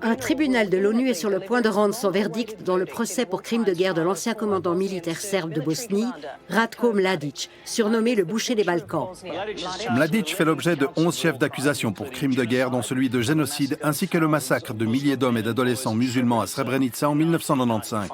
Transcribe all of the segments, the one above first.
Un tribunal de l'ONU est sur le point de rendre son verdict dans le procès pour crime de guerre de l'ancien commandant militaire serbe de Bosnie, Ratko Mladic, surnommé le boucher des Balkans. Mladic fait l'objet de 11 chefs d'accusation pour crimes de guerre, dont celui de génocide, ainsi que le massacre de milliers d'hommes et d'adolescents musulmans à Srebrenica en 1995.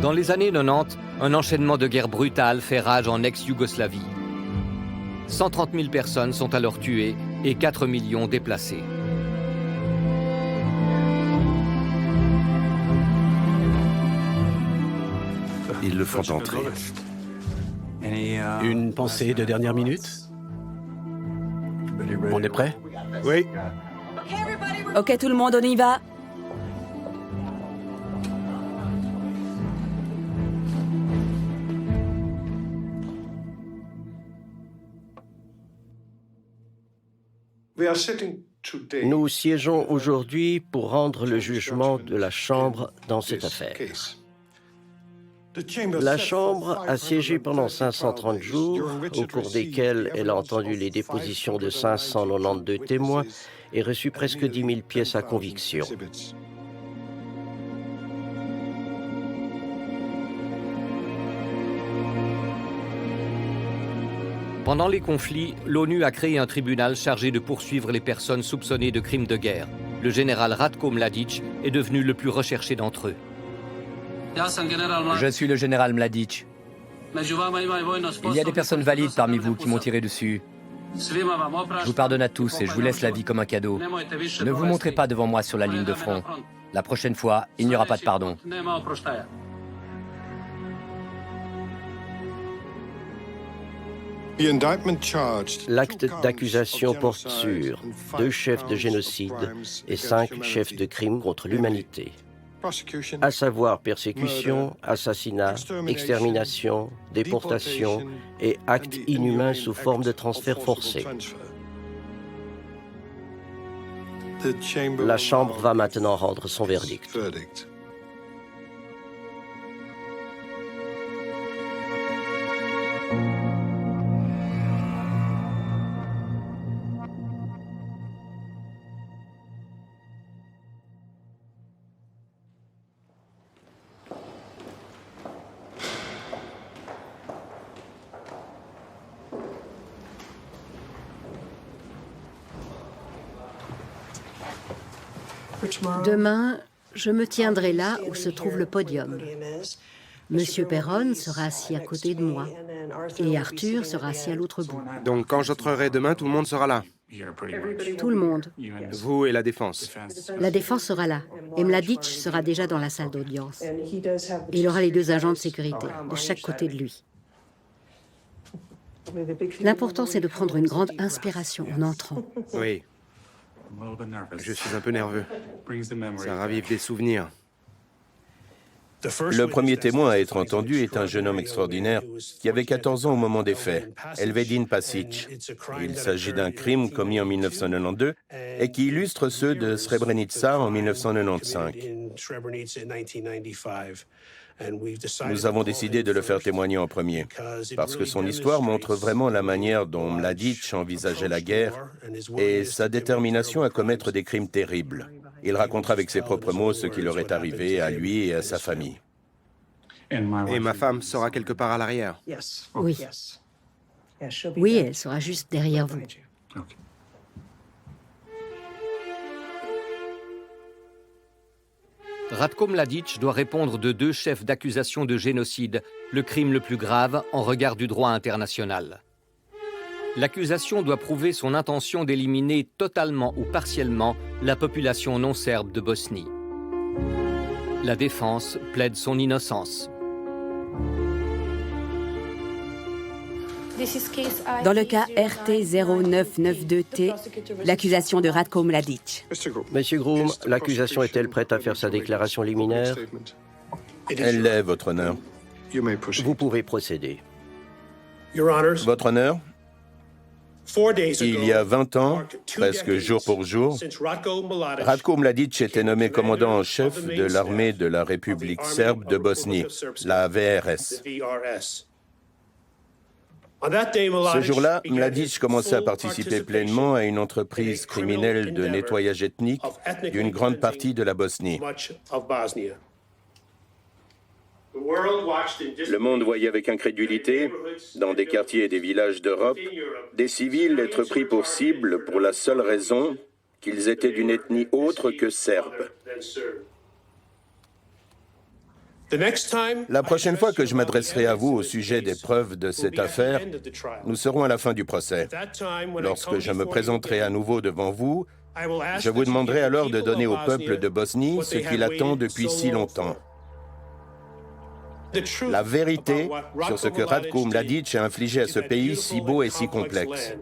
Dans les années 90, un enchaînement de guerres brutales fait rage en ex-Yougoslavie. 130 000 personnes sont alors tuées et 4 millions déplacées. Ils le font entrer. Une pensée de dernière minute? On est prêt? Oui. Ok tout le monde, on y va. Nous siégeons aujourd'hui pour rendre le jugement de la Chambre dans cette affaire. La Chambre a siégé pendant 530 jours, au cours desquels elle a entendu les dépositions de 592 témoins et reçu presque 10 000 pièces à conviction. Pendant les conflits, l'ONU a créé un tribunal chargé de poursuivre les personnes soupçonnées de crimes de guerre. Le général Ratko Mladic est devenu le plus recherché d'entre eux. Je suis le général Mladic. Il y a des personnes valides parmi vous qui m'ont tiré dessus. Je vous pardonne à tous et je vous laisse la vie comme un cadeau. Ne vous montrez pas devant moi sur la ligne de front. La prochaine fois, il n'y aura pas de pardon. L'acte d'accusation porte sur 2 chefs de génocide et 5 chefs de crimes contre l'humanité, à savoir persécution, assassinat, extermination, déportation et actes inhumains sous forme de transfert forcé. La Chambre va maintenant rendre son verdict. Demain, je me tiendrai là où se trouve le podium. Monsieur Perron sera assis à côté de moi et Arthur sera assis à l'autre bout. Donc quand j'entrerai demain, tout le monde sera là. Tout le monde. Vous et la défense. La défense sera là et Mladic sera déjà dans la salle d'audience. Et il aura les 2 agents de sécurité de chaque côté de lui. L'important, c'est de prendre une grande inspiration en entrant. Oui. Je suis un peu nerveux. Ça ravive des souvenirs. Le premier témoin à être entendu est un jeune homme extraordinaire qui avait 14 ans au moment des faits, Elvedin Pasic. Il s'agit d'un crime commis en 1992 et qui illustre ceux de Srebrenica en 1995. Nous avons décidé de le faire témoigner en premier, parce que son histoire montre vraiment la manière dont Mladic envisageait la guerre et sa détermination à commettre des crimes terribles. Il racontera avec ses propres mots ce qui leur est arrivé à lui et à sa famille. Et ma femme sera quelque part à l'arrière. Oui. Oui, elle sera juste derrière vous. Ratko Mladic doit répondre de 2 chefs d'accusation de génocide, le crime le plus grave en regard du droit international. L'accusation doit prouver son intention d'éliminer totalement ou partiellement la population non serbe de Bosnie. La défense plaide son innocence. Dans le cas RT0992T, l'accusation de Ratko Mladic. Monsieur Groom, l'accusation est-elle prête à faire sa déclaration liminaire? Elle l'est, votre honneur. Vous pouvez procéder. Votre honneur, il y a 20 ans, presque jour pour jour, Ratko Mladic était nommé commandant en chef de l'armée de la République serbe de Bosnie, la VRS. Ce jour-là, Mladic commençait à participer pleinement à une entreprise criminelle de nettoyage ethnique d'une grande partie de la Bosnie. Le monde voyait avec incrédulité, dans des quartiers et des villages d'Europe, des civils être pris pour cible pour la seule raison qu'ils étaient d'une ethnie autre que serbe. La prochaine fois que je m'adresserai à vous au sujet des preuves de cette affaire, nous serons à la fin du procès. Lorsque je me présenterai à nouveau devant vous, je vous demanderai alors de donner au peuple de Bosnie ce qu'il attend depuis si longtemps. La vérité sur ce que Ratko Mladic a infligé à ce pays si beau et si complexe.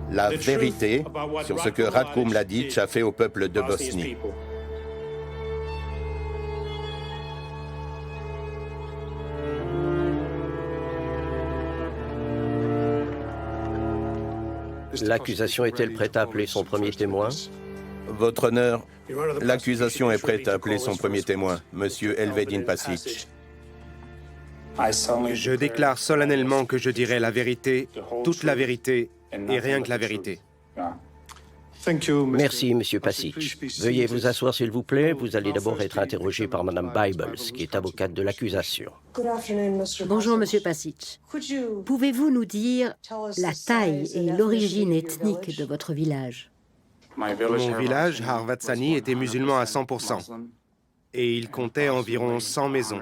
La vérité sur ce que Ratko Mladic a fait au peuple de Bosnie. L'accusation est-elle prête à appeler son premier témoin? Votre honneur, l'accusation est prête à appeler son premier témoin, Monsieur Elvedin Pasic. Je déclare solennellement que je dirai la vérité, toute la vérité et rien que la vérité. Merci, Monsieur Pasic. Veuillez vous asseoir, s'il vous plaît. Vous allez d'abord être interrogé par Madame Bibles, qui est avocate de l'accusation. Bonjour, Monsieur Pasic. Pouvez-vous nous dire la taille et l'origine ethnique de votre village? Mon village, Harvatsani, était musulman à 100%. Et il comptait environ 100 maisons.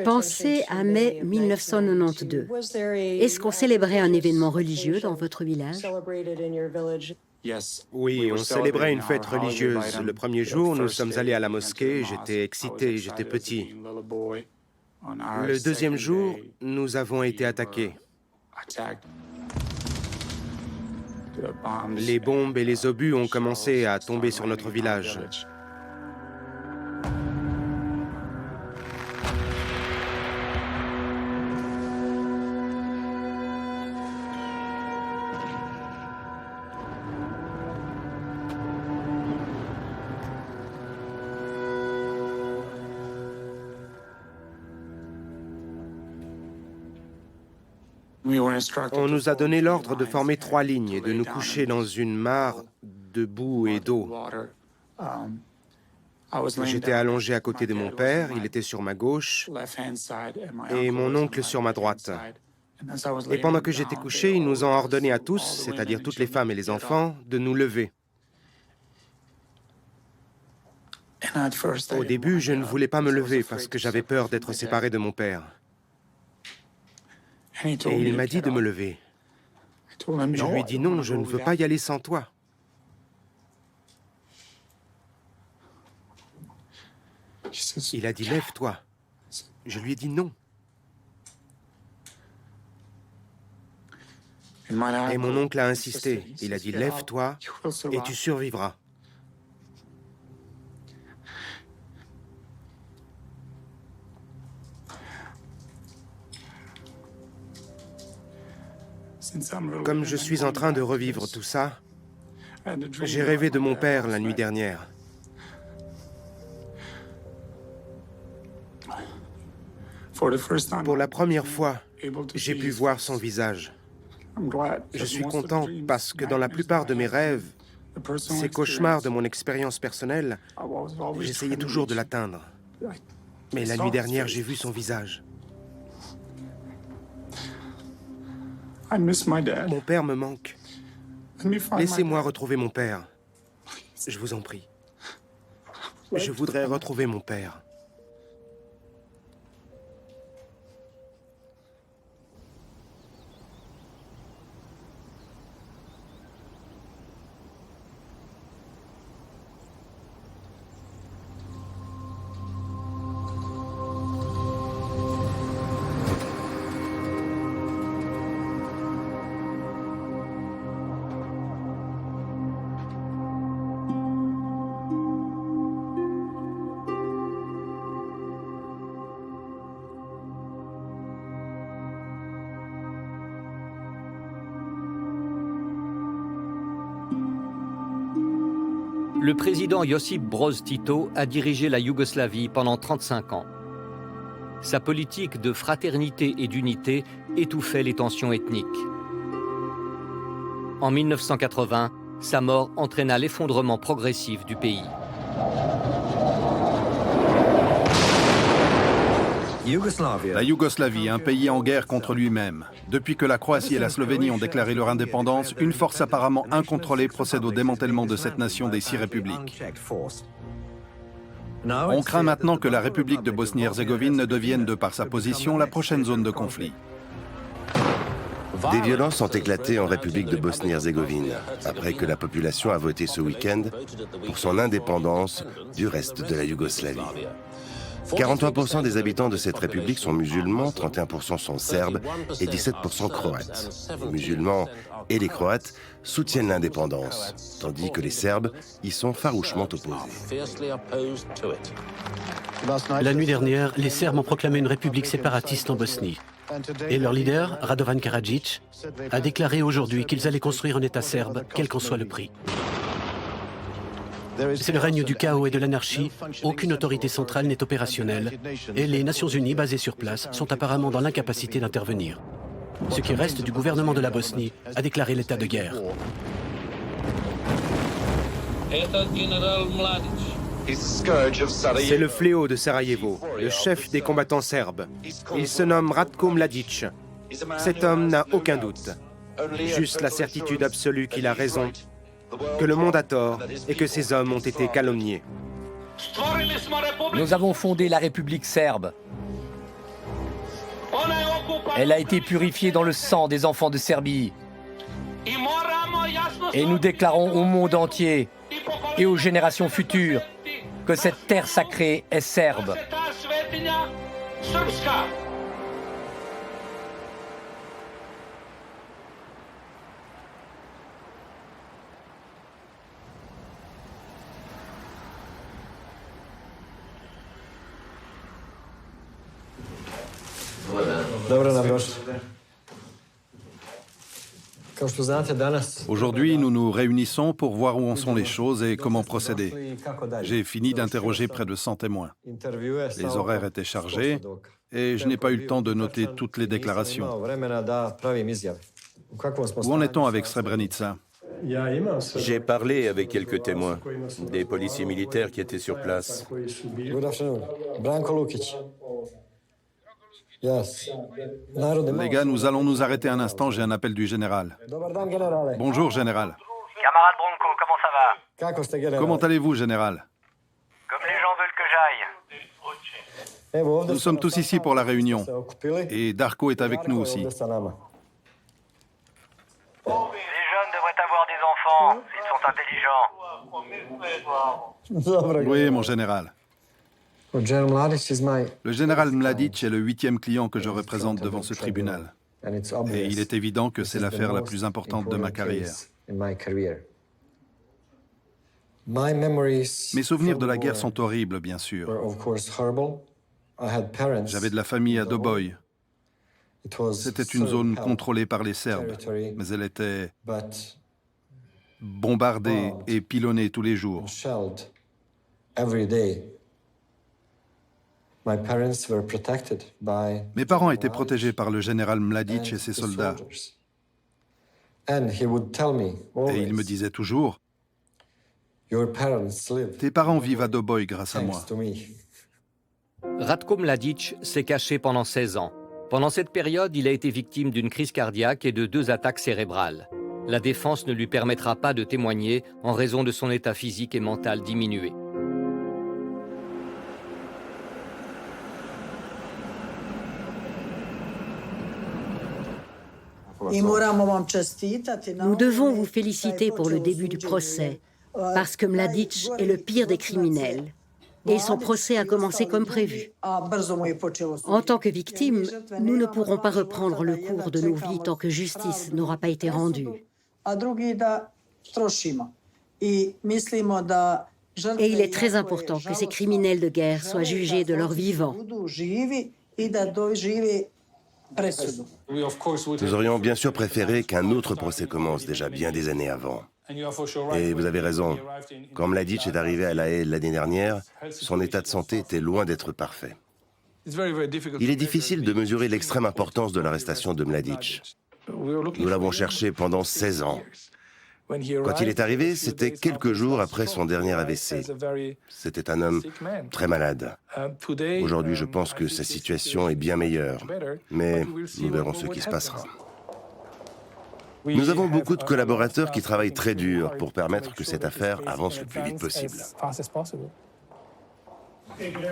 Pensez à mai 1992. Est-ce qu'on célébrait un événement religieux dans votre village? Oui, on célébrait une fête religieuse. Le premier jour, nous sommes allés à la mosquée, j'étais excité, j'étais petit. Le deuxième jour, nous avons été attaqués. Les bombes et les obus ont commencé à tomber sur notre village. On nous a donné l'ordre de former 3 lignes et de nous coucher dans une mare de boue et d'eau. J'étais allongé à côté de mon père, il était sur ma gauche, et mon oncle sur ma droite. Et pendant que j'étais couché, ils nous ont ordonné à tous, c'est-à-dire toutes les femmes et les enfants, de nous lever. Au début, je ne voulais pas me lever parce que j'avais peur d'être séparé de mon père. Et il m'a dit de me lever. Je lui ai dit non, je ne veux pas y aller sans toi. Il a dit lève-toi. Je lui ai dit non. Et mon oncle a insisté. Il a dit lève-toi et tu survivras. Comme je suis en train de revivre tout ça, j'ai rêvé de mon père la nuit dernière. Pour la première fois, j'ai pu voir son visage. Je suis content parce que dans la plupart de mes rêves, ces cauchemars de mon expérience personnelle, j'essayais toujours de l'atteindre. Mais la nuit dernière, j'ai vu son visage. Mon père me manque. Laissez-moi retrouver mon père. Je vous en prie. Je voudrais retrouver mon père. Le président Josip Broz Tito a dirigé la Yougoslavie pendant 35 ans. Sa politique de fraternité et d'unité étouffait les tensions ethniques. En 1980, sa mort entraîna l'effondrement progressif du pays. La Yougoslavie, un pays en guerre contre lui-même. Depuis que la Croatie et la Slovénie ont déclaré leur indépendance, une force apparemment incontrôlée procède au démantèlement de cette nation des 6 républiques. On craint maintenant que la République de Bosnie-Herzégovine ne devienne, de par sa position, la prochaine zone de conflit. Des violences ont éclaté en République de Bosnie-Herzégovine, après que la population a voté ce week-end pour son indépendance du reste de la Yougoslavie. 43% des habitants de cette république sont musulmans, 31% sont serbes et 17% croates. Les musulmans et les croates soutiennent l'indépendance, tandis que les serbes y sont farouchement opposés. La nuit dernière, les Serbes ont proclamé une république séparatiste en Bosnie. Et leur leader, Radovan Karadzic, a déclaré aujourd'hui qu'ils allaient construire un État serbe, quel qu'en soit le prix. C'est le règne du chaos et de l'anarchie, aucune autorité centrale n'est opérationnelle, et les Nations Unies basées sur place sont apparemment dans l'incapacité d'intervenir. Ce qui reste du gouvernement de la Bosnie a déclaré l'état de guerre. C'est le fléau de Sarajevo, le chef des combattants serbes. Il se nomme Ratko Mladic. Cet homme n'a aucun doute, juste la certitude absolue qu'il a raison, que le monde a tort et que ces hommes ont été calomniés. Nous avons fondé la République serbe. Elle a été purifiée dans le sang des enfants de Serbie. Et nous déclarons au monde entier et aux générations futures que cette terre sacrée est serbe. Aujourd'hui, nous nous réunissons pour voir où en sont les choses et comment procéder. J'ai fini d'interroger près de 100 témoins. Les horaires étaient chargés et je n'ai pas eu le temps de noter toutes les déclarations. Où en est-on avec Srebrenica? J'ai parlé avec quelques témoins, des policiers militaires qui étaient sur place. Les gars, nous allons nous arrêter un instant, j'ai un appel du général. Bonjour, général. Camarade Branco, comment ça va? Comment allez-vous, général? Comme les gens veulent que j'aille. Nous sommes tous ici pour la réunion. Et Darko est avec nous aussi. Les jeunes devraient avoir des enfants, s'ils sont intelligents. Oui, mon général. Le général Mladic est le 8e client que je représente devant ce tribunal. Et il est évident que c'est l'affaire la plus importante de ma carrière. Mes souvenirs de la guerre sont horribles, bien sûr. J'avais de la famille à Doboj. C'était une zone contrôlée par les Serbes, mais elle était bombardée et pilonnée tous les jours. Mes parents étaient protégés par le général Mladic et ses soldats. Et il me disait toujours, « Tes parents vivent à Doboj grâce à moi. » Ratko Mladic s'est caché pendant 16 ans. Pendant cette période, il a été victime d'une crise cardiaque et de 2 attaques cérébrales. La défense ne lui permettra pas de témoigner en raison de son état physique et mental diminué. Nous devons vous féliciter pour le début du procès, parce que Mladic est le pire des criminels. Et son procès a commencé comme prévu. En tant que victime, nous ne pourrons pas reprendre le cours de nos vies tant que justice n'aura pas été rendue. Et il est très important que ces criminels de guerre soient jugés de leur vivant. Nous aurions bien sûr préféré qu'un autre procès commence déjà bien des années avant. Et vous avez raison. Quand Mladic est arrivé à La Haye l'année dernière, son état de santé était loin d'être parfait. Il est difficile de mesurer l'extrême importance de l'arrestation de Mladic. Nous l'avons cherché pendant 16 ans. Quand il est arrivé, c'était quelques jours après son dernier AVC. C'était un homme très malade. Aujourd'hui, je pense que sa situation est bien meilleure, mais nous verrons ce qui se passera. Nous avons beaucoup de collaborateurs qui travaillent très dur pour permettre que cette affaire avance le plus vite possible.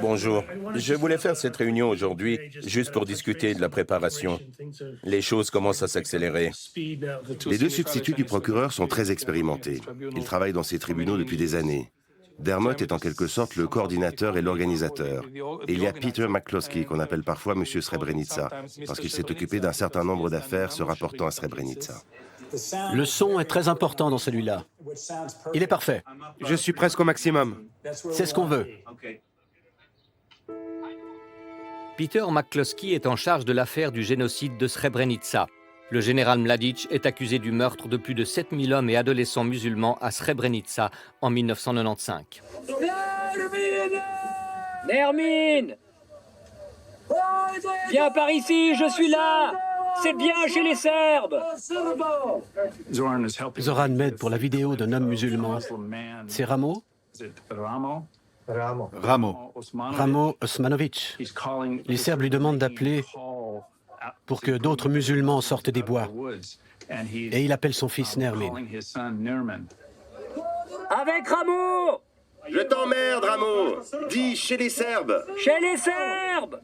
Bonjour. Je voulais faire cette réunion aujourd'hui juste pour discuter de la préparation. Les choses commencent à s'accélérer. Les deux substituts du procureur sont très expérimentés. Ils travaillent dans ces tribunaux depuis des années. Dermot est en quelque sorte le coordinateur et l'organisateur. Et il y a Peter McCloskey, qu'on appelle parfois Monsieur Srebrenica, parce qu'il s'est occupé d'un certain nombre d'affaires se rapportant à Srebrenica. Le son est très important dans celui-là. Il est parfait. Je suis presque au maximum. C'est ce qu'on veut. Peter McCloskey est en charge de l'affaire du génocide de Srebrenica. Le général Mladic est accusé du meurtre de plus de 7000 hommes et adolescents musulmans à Srebrenica en 1995. Nermine! Viens par ici, je suis là! C'est bien chez les Serbes! Zoran m'aide pour la vidéo d'un homme musulman. C'est Ramo Osmanovic. Les Serbes lui demandent d'appeler pour que d'autres musulmans sortent des bois. Et il appelle son fils Nermin. Avec Ramo! Je t'emmerde, Ramo! Dis chez les Serbes! Chez les Serbes!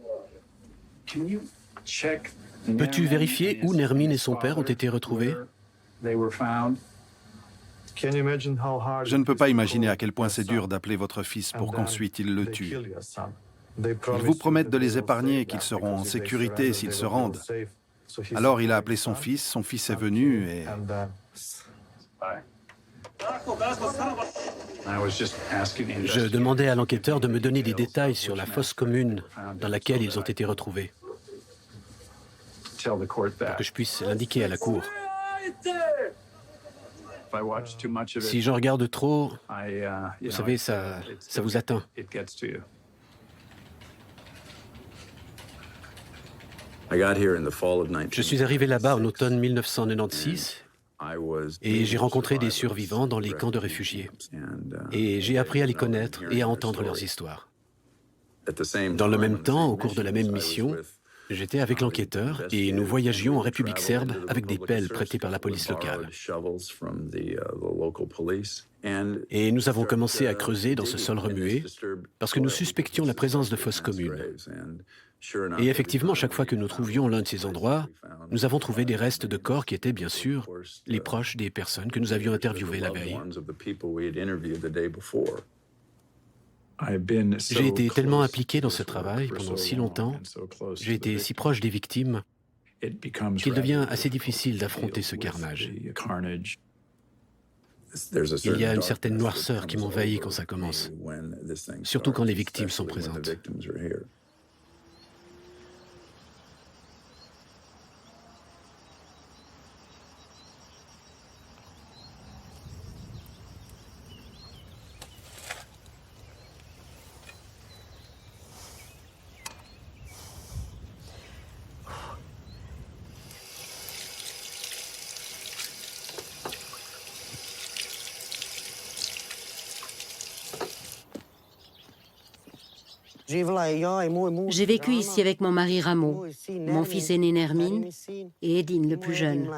Peux-tu vérifier où Nermin et son père ont été retrouvés? Je ne peux pas imaginer à quel point c'est dur d'appeler votre fils pour qu'ensuite il le tue. Ils vous promettent de les épargner et qu'ils seront en sécurité s'ils se rendent. Alors il a appelé son fils est venu et... Je demandais à l'enquêteur de me donner des détails sur la fosse commune dans laquelle ils ont été retrouvés, pour que je puisse l'indiquer à la cour. Si j'en regarde trop, vous savez, ça vous atteint. Je suis arrivé là-bas en automne 1996 et j'ai rencontré des survivants dans les camps de réfugiés. Et j'ai appris à les connaître et à entendre leurs histoires. Dans le même temps, au cours de la même mission, j'étais avec l'enquêteur et nous voyagions en République serbe avec des pelles prêtées par la police locale. Et nous avons commencé à creuser dans ce sol remué parce que nous suspections la présence de fosses communes. Et effectivement, chaque fois que nous trouvions l'un de ces endroits, nous avons trouvé des restes de corps qui étaient bien sûr les proches des personnes que nous avions interviewées la veille. J'ai été tellement impliqué dans ce travail pendant si longtemps, j'ai été si proche des victimes, qu'il devient assez difficile d'affronter ce carnage. Il y a une certaine noirceur qui m'envahit quand ça commence, surtout quand les victimes sont présentes. J'ai vécu ici avec mon mari Ramo, mon fils aîné Nermin et Edine, le plus jeune.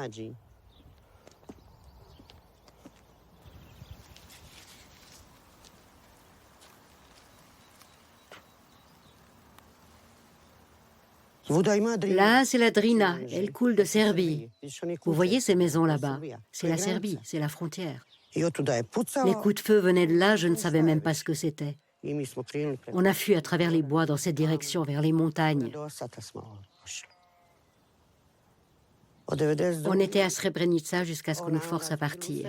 Là, c'est la Drina, elle coule de Serbie. Vous voyez ces maisons là-bas? C'est la Serbie, c'est la frontière. Les coups de feu venaient de là, je ne savais même pas ce que c'était. On a fui à travers les bois dans cette direction, vers les montagnes. On était à Srebrenica jusqu'à ce qu'on nous force à partir.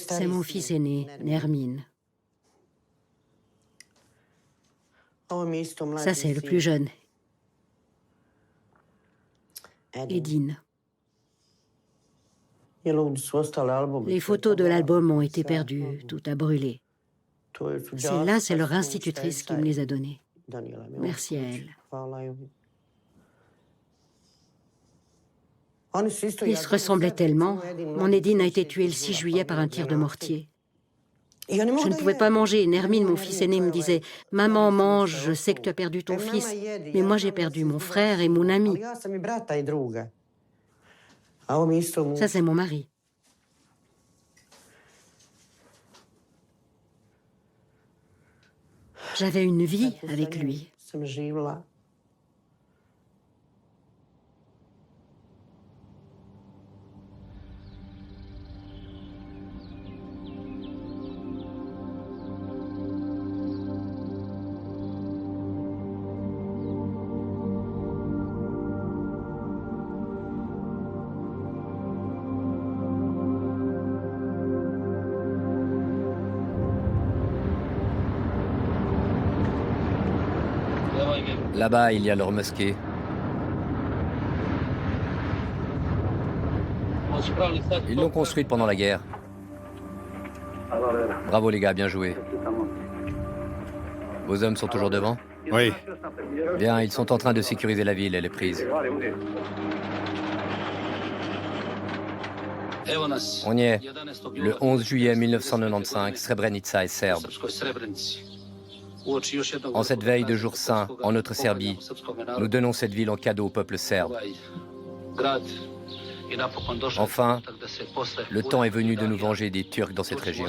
C'est mon fils aîné, Nermin. Ça, c'est le plus jeune. Edin. Les photos de l'album ont été perdues, tout a brûlé. Celles-là, c'est leur institutrice qui me les a données. Merci à elle. Ils se ressemblaient tellement. Mon Edin a été tué le 6 juillet par un tir de mortier. Je ne pouvais pas manger. Nermine, mon fils aîné, me disait « Maman, mange, je sais que tu as perdu ton fils. » Mais moi, j'ai perdu mon frère et mon ami. Ça, c'est mon mari. J'avais une vie avec lui. Là-bas, il y a leur mosquée. Ils l'ont construite pendant la guerre. Bravo les gars, bien joué. Vos hommes sont toujours devant? Oui. Bien, ils sont en train de sécuriser la ville, elle est prise. On y est. Le 11 juillet 1995, Srebrenica est serbe. En cette veille de jour saint, en notre Serbie, nous donnons cette ville en cadeau au peuple serbe. Enfin, le temps est venu de nous venger des Turcs dans cette région.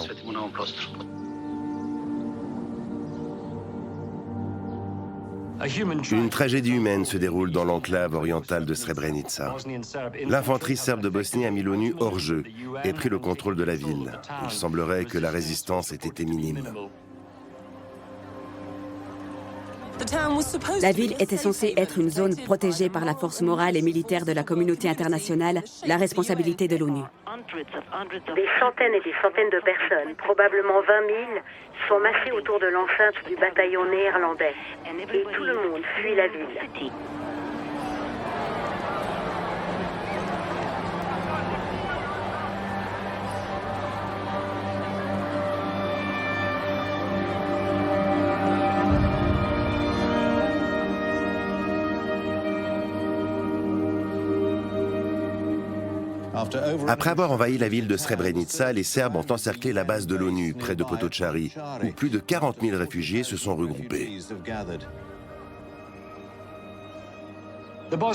Une tragédie humaine se déroule dans l'enclave orientale de Srebrenica. L'infanterie serbe de Bosnie a mis l'ONU hors jeu et pris le contrôle de la ville. Il semblerait que la résistance ait été minime. La ville était censée être une zone protégée par la force morale et militaire de la communauté internationale, la responsabilité de l'ONU. Des centaines et des centaines de personnes, probablement 20 000, sont massées autour de l'enceinte du bataillon néerlandais. Et tout le monde fuit la ville. Après avoir envahi la ville de Srebrenica, les Serbes ont encerclé la base de l'ONU près de Potocari, où plus de 40 000 réfugiés se sont regroupés.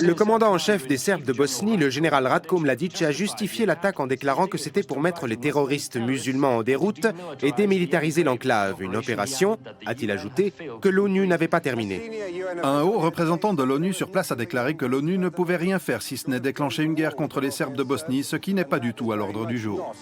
Le commandant en chef des Serbes de Bosnie, le général Ratko Mladic, a justifié l'attaque en déclarant que c'était pour mettre les terroristes musulmans en déroute et démilitariser l'enclave. Une opération, a-t-il ajouté, que l'ONU n'avait pas terminée. Un haut représentant de l'ONU sur place a déclaré que l'ONU ne pouvait rien faire si ce n'est déclencher une guerre contre les Serbes de Bosnie, ce qui n'est pas du tout à l'ordre du jour.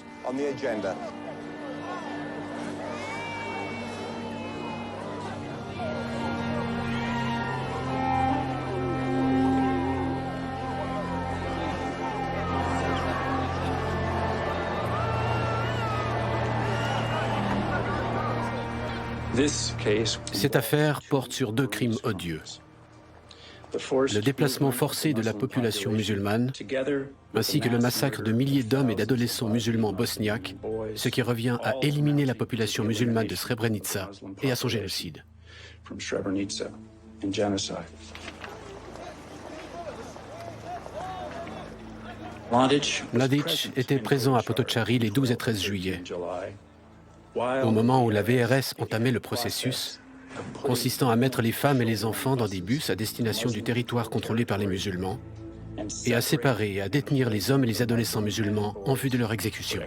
Cette affaire porte sur 2 crimes odieux. Le déplacement forcé de la population musulmane, ainsi que le massacre de milliers d'hommes et d'adolescents musulmans bosniaques, ce qui revient à éliminer la population musulmane de Srebrenica et à son génocide. Mladic était présent à Potocari les 12 et 13 juillet. Au moment où la VRS entamait le processus, consistant à mettre les femmes et les enfants dans des bus à destination du territoire contrôlé par les musulmans, et à séparer et à détenir les hommes et les adolescents musulmans en vue de leur exécution.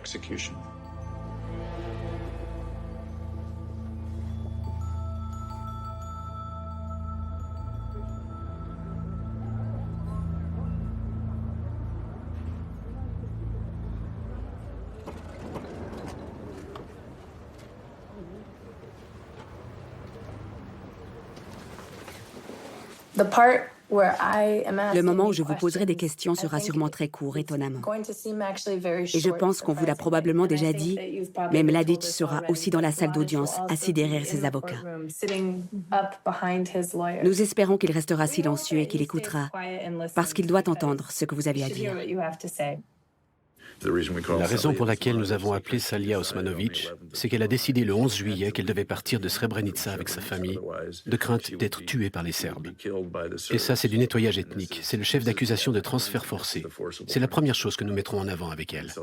Le moment où je vous poserai des questions sera sûrement très court, étonnamment. Et je pense qu'on vous l'a probablement déjà dit, mais Mladic sera aussi dans la salle d'audience, assis derrière ses avocats. Nous espérons qu'il restera silencieux et qu'il écoutera, parce qu'il doit entendre ce que vous avez à dire. La raison pour laquelle nous avons appelé Salia Osmanovic, c'est qu'elle a décidé le 11 juillet qu'elle devait partir de Srebrenica avec sa famille, de crainte d'être tuée par les Serbes. Et ça, c'est du nettoyage ethnique. C'est le chef d'accusation de transfert forcé. C'est la première chose que nous mettrons en avant avec elle.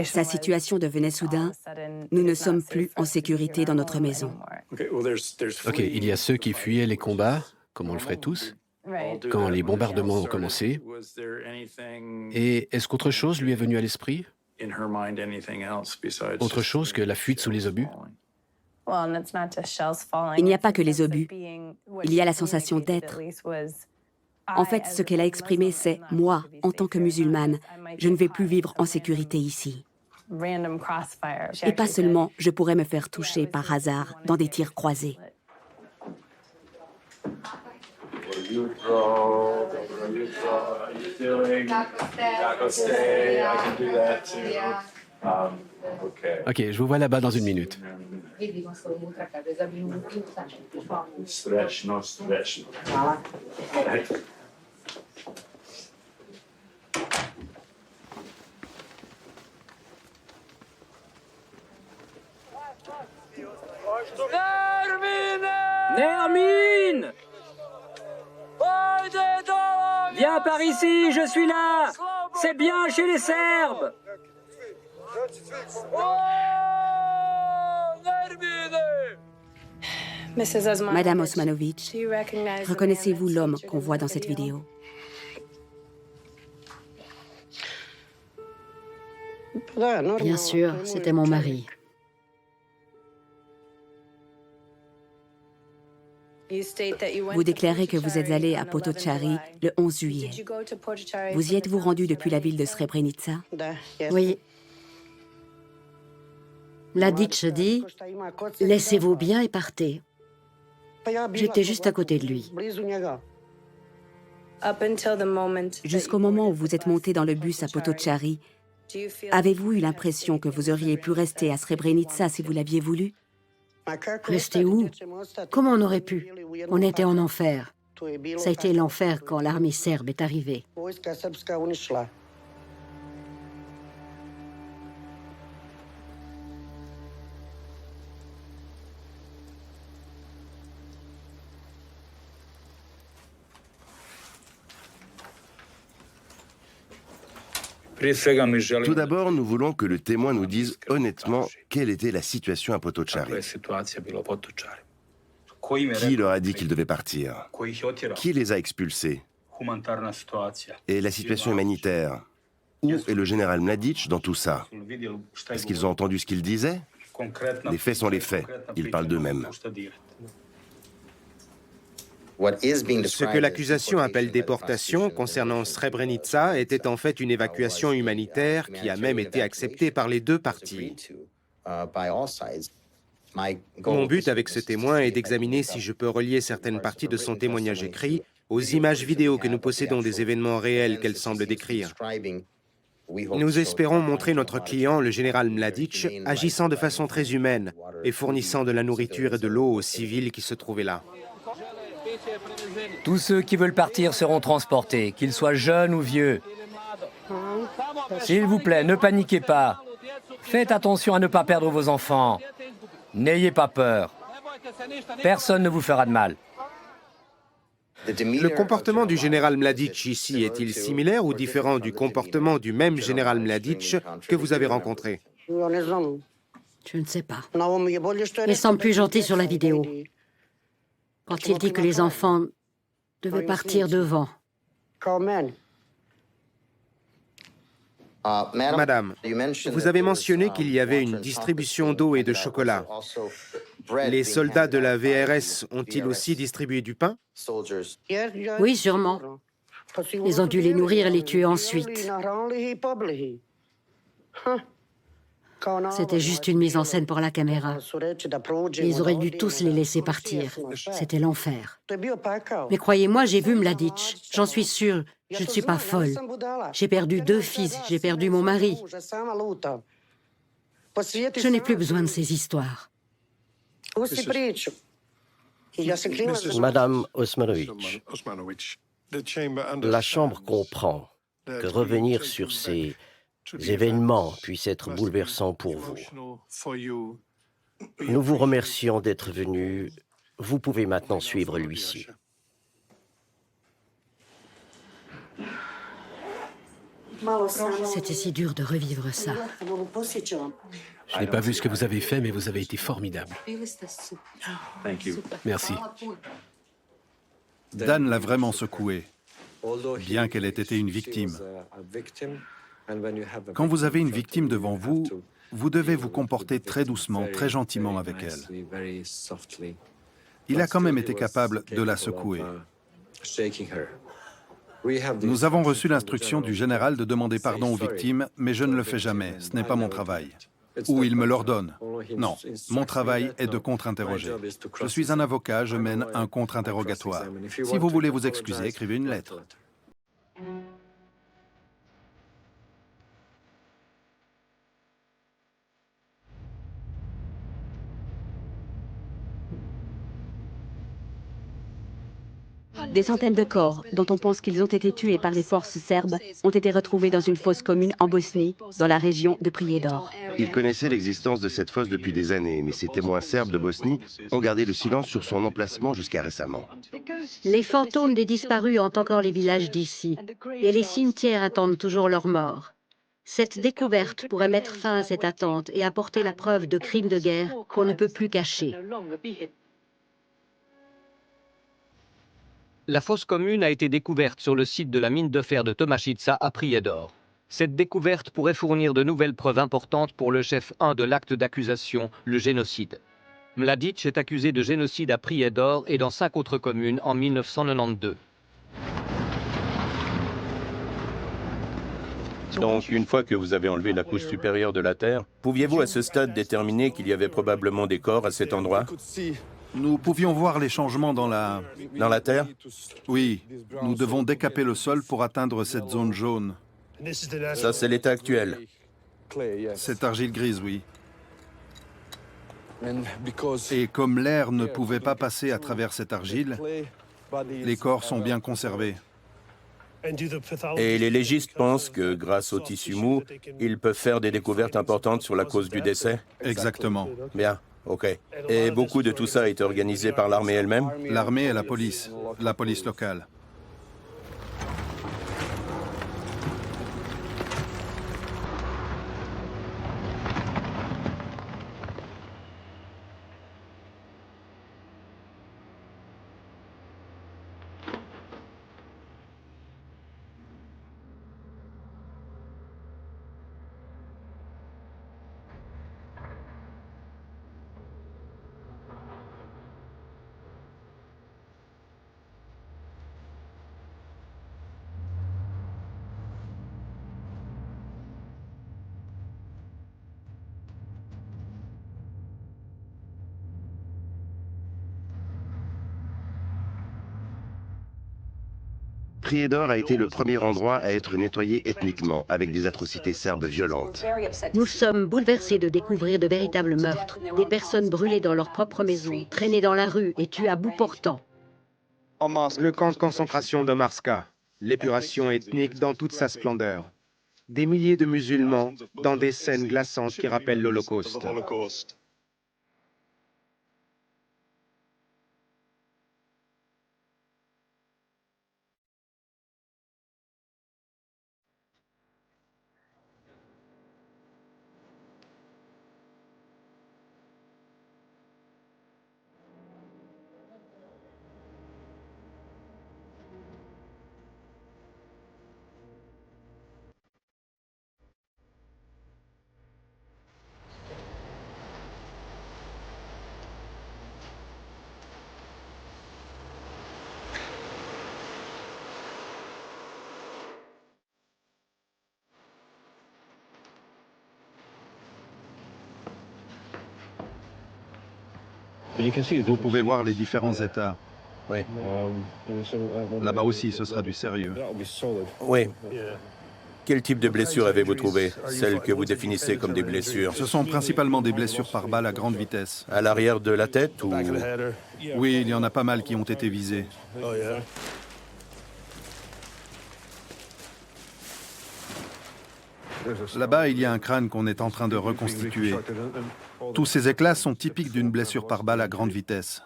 Sa situation devenait soudain, nous ne sommes plus en sécurité dans notre maison. Ok, il y a ceux qui fuyaient les combats, comme on le ferait tous, quand les bombardements ont commencé. Et est-ce qu'autre chose lui est venue à l'esprit? Autre chose que la fuite sous les obus? Il n'y a pas que les obus. Il y a la sensation d'être. En fait, ce qu'elle a exprimé, c'est « moi, en tant que musulmane, je ne vais plus vivre en sécurité ici ». Et pas seulement, je pourrais me faire toucher par hasard dans des tirs croisés. Ok, je vous vois là-bas dans une minute. Nermine! Viens par ici, je suis là! C'est bien chez les Serbes! Madame Osmanovic, reconnaissez-vous l'homme qu'on voit dans cette vidéo? Bien sûr, c'était mon mari. Vous déclarez que vous êtes allé à Potocari le 11 juillet. Vous y êtes-vous rendu depuis la ville de Srebrenica? Oui. Mladic dit « Laissez-vous bien et partez ». J'étais juste à côté de lui. Jusqu'au moment où vous êtes monté dans le bus à Potocari, avez-vous eu l'impression que vous auriez pu rester à Srebrenica si vous l'aviez voulu? Rester où? Comment on aurait pu? On était en enfer. Ça a été l'enfer quand l'armée serbe est arrivée. Tout d'abord, nous voulons que le témoin nous dise honnêtement quelle était la situation à Potocari. Qui leur a dit qu'ils devaient partir? Qui les a expulsés? Et la situation humanitaire? Où est le général Mladic dans tout ça? Est-ce qu'ils ont entendu ce qu'ils disaient? Les faits sont les faits. Ils parlent d'eux-mêmes. Ce que l'accusation appelle déportation concernant Srebrenica était en fait une évacuation humanitaire qui a même été acceptée par les deux parties. Mon but avec ce témoin est d'examiner si je peux relier certaines parties de son témoignage écrit aux images vidéo que nous possédons des événements réels qu'elle semble décrire. Nous espérons montrer notre client, le général Mladic, agissant de façon très humaine et fournissant de la nourriture et de l'eau aux civils qui se trouvaient là. Tous ceux qui veulent partir seront transportés, qu'ils soient jeunes ou vieux. S'il vous plaît, ne paniquez pas. Faites attention à ne pas perdre vos enfants. N'ayez pas peur. Personne ne vous fera de mal. Le comportement du général Mladic ici est-il similaire ou différent du comportement du même général Mladic que vous avez rencontré? Je ne sais pas. Il semble plus gentil sur la vidéo. Quand il dit que les enfants devaient partir devant. Madame, vous avez mentionné qu'il y avait une distribution d'eau et de chocolat. Les soldats de la VRS ont-ils aussi distribué du pain? Oui, sûrement. Ils ont dû les nourrir et les tuer ensuite. C'était juste une mise en scène pour la caméra. Ils auraient dû tous les laisser partir. C'était l'enfer. Mais croyez-moi, j'ai vu Mladic. J'en suis sûre. Je ne suis pas folle. J'ai perdu 2 fils. J'ai perdu mon mari. Je n'ai plus besoin de ces histoires. Madame Osmanovic, la Chambre comprend que revenir sur ces événements puisse être bouleversant pour vous. Nous vous remercions d'être venu. Vous pouvez maintenant suivre l'huissier. C'était si dur de revivre ça. Je n'ai pas vu ce que vous avez fait, mais vous avez été formidable. Merci. Dan l'a vraiment secouée, bien qu'elle ait été une victime. Quand vous avez une victime devant vous, vous devez vous comporter très doucement, très gentiment avec elle. Il a quand même été capable de la secouer. Nous avons reçu l'instruction du général de demander pardon aux victimes, mais je ne le fais jamais, ce n'est pas mon travail. Ou il me l'ordonne. Non, mon travail est de contre-interroger. Je suis un avocat, je mène un contre-interrogatoire. Si vous voulez vous excuser, écrivez une lettre. Des centaines de corps, dont on pense qu'ils ont été tués par les forces serbes, ont été retrouvés dans une fosse commune en Bosnie, dans la région de Prijedor. Il connaissait l'existence de cette fosse depuis des années, mais ses témoins serbes de Bosnie ont gardé le silence sur son emplacement jusqu'à récemment. Les fantômes des disparus hantent encore les villages d'ici, et les cimetières attendent toujours leurs morts. Cette découverte pourrait mettre fin à cette attente et apporter la preuve de crimes de guerre qu'on ne peut plus cacher. La fosse commune a été découverte sur le site de la mine de fer de Tomašica à Prijedor. Cette découverte pourrait fournir de nouvelles preuves importantes pour le chef 1 de l'acte d'accusation, le génocide. Mladic est accusé de génocide à Prijedor et dans 5 autres communes en 1992. Donc, une fois que vous avez enlevé la couche supérieure de la Terre, pouviez-vous à ce stade déterminer qu'il y avait probablement des corps à cet endroit? Nous pouvions voir les changements dans la... Dans la Terre? Oui, nous devons décaper le sol pour atteindre cette zone jaune. Ça, c'est l'état actuel. Cette argile grise, oui. Et comme l'air ne pouvait pas passer à travers cette argile, les corps sont bien conservés. Et les légistes pensent que, grâce au tissu mou, ils peuvent faire des découvertes importantes sur la cause du décès? Exactement. Bien, ok. Et beaucoup de tout ça est organisé par l'armée elle-même? L'armée et la police locale. Prijedor a été le premier endroit à être nettoyé ethniquement, avec des atrocités serbes violentes. Nous sommes bouleversés de découvrir de véritables meurtres, des personnes brûlées dans leur propre maison, traînées dans la rue et tuées à bout portant. Le camp de concentration de Marska, l'épuration ethnique dans toute sa splendeur. Des milliers de musulmans dans des scènes glaçantes qui rappellent l'Holocauste. Vous pouvez voir les différents états. Oui. Là-bas aussi, ce sera du sérieux. Oui. Quel type de blessures avez-vous trouvé? Celles que vous définissez comme des blessures? Ce sont principalement des blessures par balle à grande vitesse. À l'arrière de la tête ou... Oui, il y en a pas mal qui ont été visés. Là-bas, il y a un crâne qu'on est en train de reconstituer. Tous ces éclats sont typiques d'une blessure par balle à grande vitesse.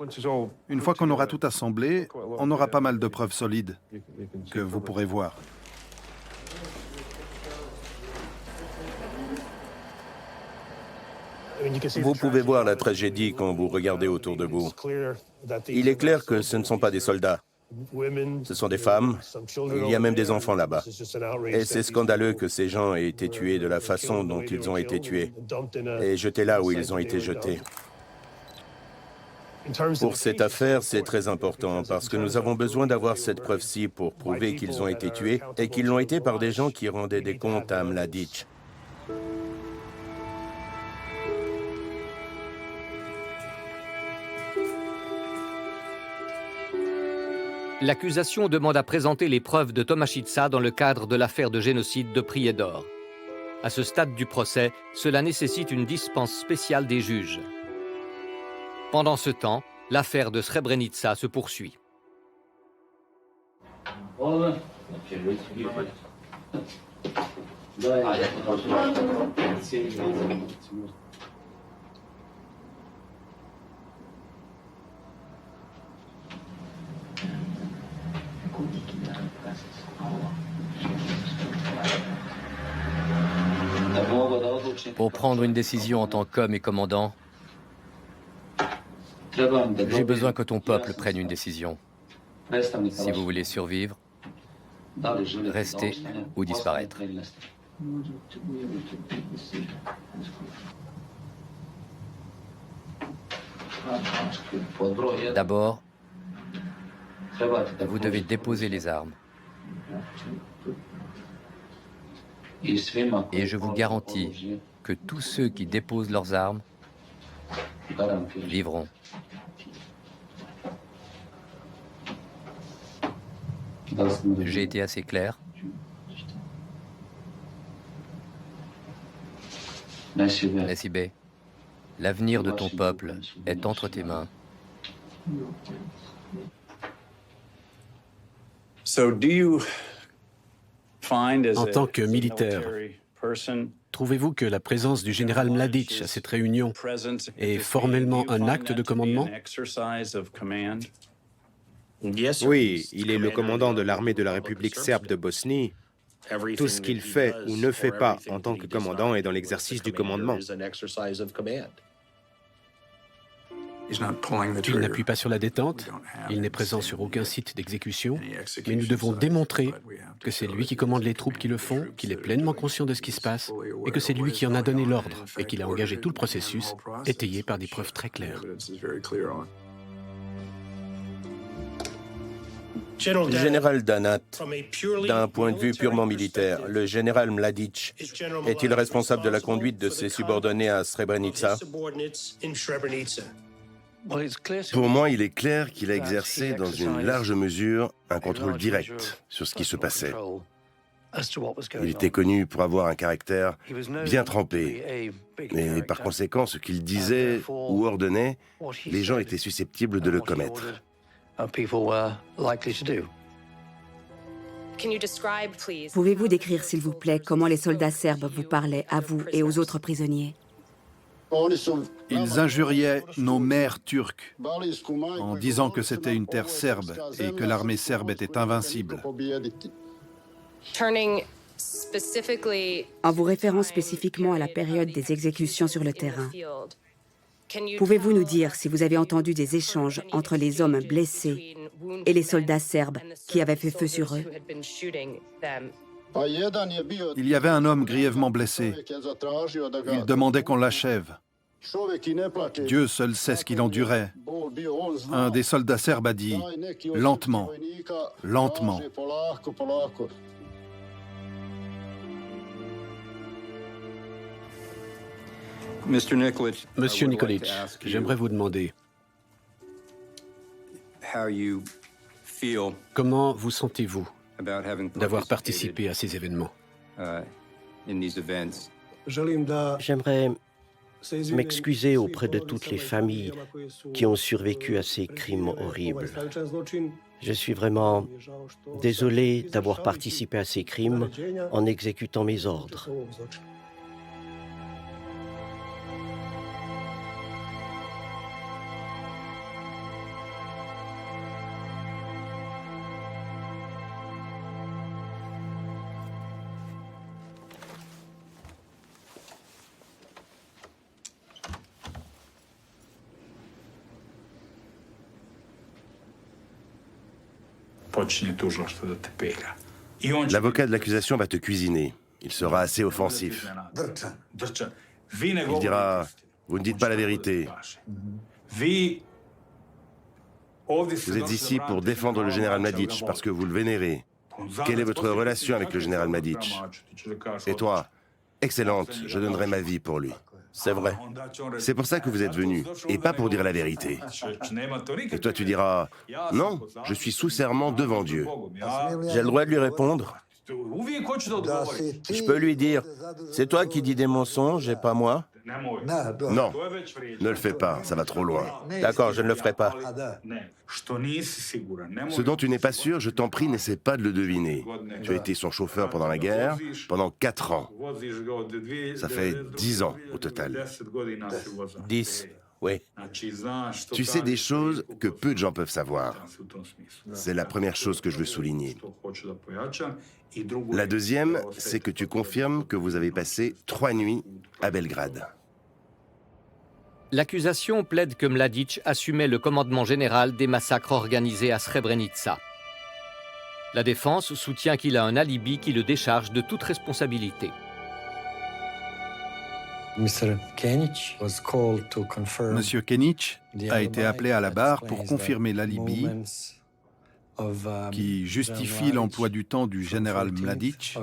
Une fois qu'on aura tout assemblé, on aura pas mal de preuves solides que vous pourrez voir. Vous pouvez voir la tragédie quand vous regardez autour de vous. Il est clair que ce ne sont pas des soldats. Ce sont des femmes. Il y a même des enfants là-bas. Et c'est scandaleux que ces gens aient été tués de la façon dont ils ont été tués et jetés là où ils ont été jetés. Pour cette affaire, c'est très important parce que nous avons besoin d'avoir cette preuve-ci pour prouver qu'ils ont été tués et qu'ils l'ont été par des gens qui rendaient des comptes à Mladic. L'accusation demande à présenter les preuves de Tomašica dans le cadre de l'affaire de génocide de Prijedor. À ce stade du procès, cela nécessite une dispense spéciale des juges. Pendant ce temps, l'affaire de Srebrenica se poursuit. Pour prendre une décision en tant qu'homme et commandant, j'ai besoin que ton peuple prenne une décision. Si vous voulez survivre, rester ou disparaître. D'abord, vous devez déposer les armes. Et je vous garantis que tous ceux qui déposent leurs armes vivront. J'ai été assez clair. Nessibé, l'avenir de ton peuple est entre tes mains. En tant que militaire, trouvez-vous que la présence du général Mladic à cette réunion est formellement un acte de commandement? Oui, il est le commandant de l'armée de la République serbe de Bosnie. Tout ce qu'il fait ou ne fait pas en tant que commandant est dans l'exercice du commandement. Il n'appuie pas sur la détente, il n'est présent sur aucun site d'exécution, mais nous devons démontrer que c'est lui qui commande les troupes qui le font, qu'il est pleinement conscient de ce qui se passe, et que c'est lui qui en a donné l'ordre, et qu'il a engagé tout le processus, étayé par des preuves très claires. Général Danat, d'un point de vue purement militaire, le général Mladic est-il responsable de la conduite de ses subordonnés à Srebrenica? Pour moi, il est clair qu'il a exercé dans une large mesure un contrôle direct sur ce qui se passait. Il était connu pour avoir un caractère bien trempé, et par conséquent, ce qu'il disait ou ordonnait, les gens étaient susceptibles de le commettre. Pouvez-vous décrire, s'il vous plaît, comment les soldats serbes vous parlaient, à vous et aux autres prisonniers? Ils injuriaient nos mères turques en disant que c'était une terre serbe et que l'armée serbe était invincible. En vous référant spécifiquement à la période des exécutions sur le terrain, pouvez-vous nous dire si vous avez entendu des échanges entre les hommes blessés et les soldats serbes qui avaient fait feu sur eux? Il y avait un homme grièvement blessé. Il demandait qu'on l'achève. Dieu seul sait ce qu'il endurait. Un des soldats serbes a dit « lentement, lentement ». Monsieur Nikolic, j'aimerais vous demander, Comment vous sentez-vous d'avoir participé à ces événements? J'aimerais m'excuser auprès de toutes les familles qui ont survécu à ces crimes horribles. Je suis vraiment désolé d'avoir participé à ces crimes en exécutant mes ordres. L'avocat de l'accusation va te cuisiner. Il sera assez offensif. Il dira « Vous ne dites pas la vérité. Vous êtes ici pour défendre le général Mladic parce que vous le vénérez. Quelle est votre relation avec le général Mladic? Et toi? Excellente, je donnerai ma vie pour lui. » C'est vrai. C'est pour ça que vous êtes venu, et pas pour dire la vérité. Et toi, tu diras, non, je suis sous serment devant Dieu. J'ai le droit de lui répondre. Je peux lui dire, c'est toi qui dis des mensonges et pas moi? Non, ne le fais pas, ça va trop loin. D'accord, je ne le ferai pas. Ce dont tu n'es pas sûr, je t'en prie, n'essaie pas de le deviner. Tu as été son chauffeur pendant la guerre, pendant 4 ans. Ça fait 10 ans au total. 10, oui. Tu sais des choses que peu de gens peuvent savoir. C'est la première chose que je veux souligner. La deuxième, c'est que tu confirmes que vous avez passé 3 nuits à Belgrade. L'accusation plaide que Mladic assumait le commandement général des massacres organisés à Srebrenica. La défense soutient qu'il a un alibi qui le décharge de toute responsabilité. Monsieur Kenić a été appelé à la barre pour confirmer l'alibi qui justifie l'emploi du temps du général Mladic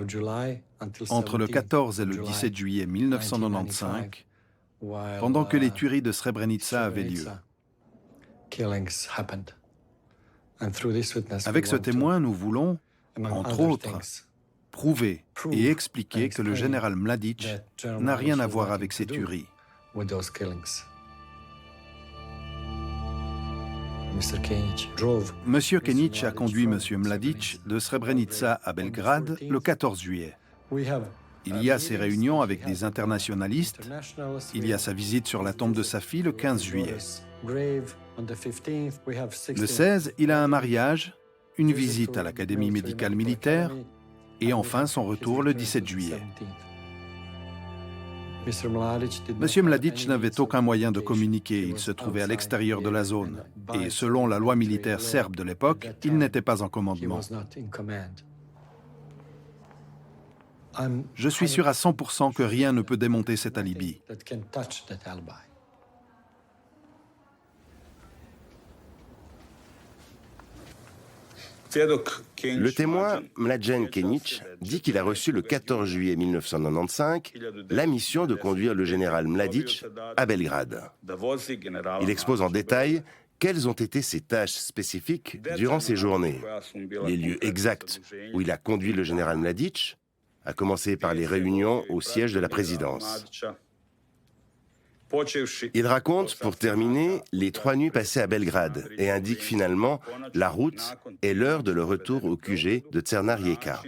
entre le 14 et le 17 juillet 1995, pendant que les tueries de Srebrenica avaient lieu. Avec ce témoin, nous voulons, entre autres, prouver et expliquer que le général Mladic n'a rien à voir avec ces tueries. Monsieur Kenić a conduit Monsieur Mladic de Srebrenica à Belgrade le 14 juillet. Il y a ses réunions avec des internationalistes. Il y a sa visite sur la tombe de sa fille le 15 juillet. Le 16, il a un mariage, une visite à l'Académie médicale militaire et enfin son retour le 17 juillet. Monsieur Mladic n'avait aucun moyen de communiquer, il se trouvait à l'extérieur de la zone. Et selon la loi militaire serbe de l'époque, il n'était pas en commandement. Je suis sûr à 100% que rien ne peut démonter cet alibi. Le témoin, Mlađan Kenić, dit qu'il a reçu le 14 juillet 1995 la mission de conduire le général Mladic à Belgrade. Il expose en détail quelles ont été ses tâches spécifiques durant ces journées, les lieux exacts où il a conduit le général Mladic, à commencer par les réunions au siège de la présidence. Il raconte, pour terminer, les 3 nuits passées à Belgrade et indique finalement la route et l'heure de leur retour au QG de Crna Rijeka.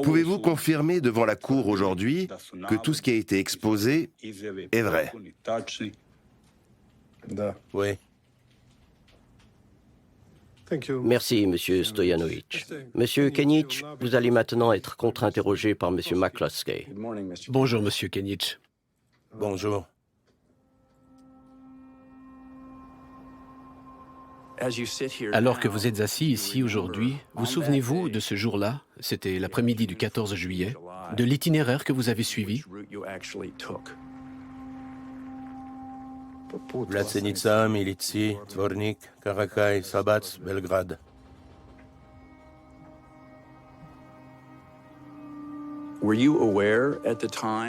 Pouvez-vous confirmer devant la Cour aujourd'hui que tout ce qui a été exposé est vrai? Oui. Merci, Monsieur Stojanovic. Monsieur Kenić, vous allez maintenant être contre-interrogé par Monsieur McCluskey. Bonjour, Monsieur Kenić. Bonjour. Alors que vous êtes assis ici aujourd'hui, vous souvenez-vous de ce jour-là, c'était l'après-midi du 14 juillet, de l'itinéraire que vous avez suivi? Vlasenica, Milici, Zvornik, Karakaj, Sabac, Belgrade.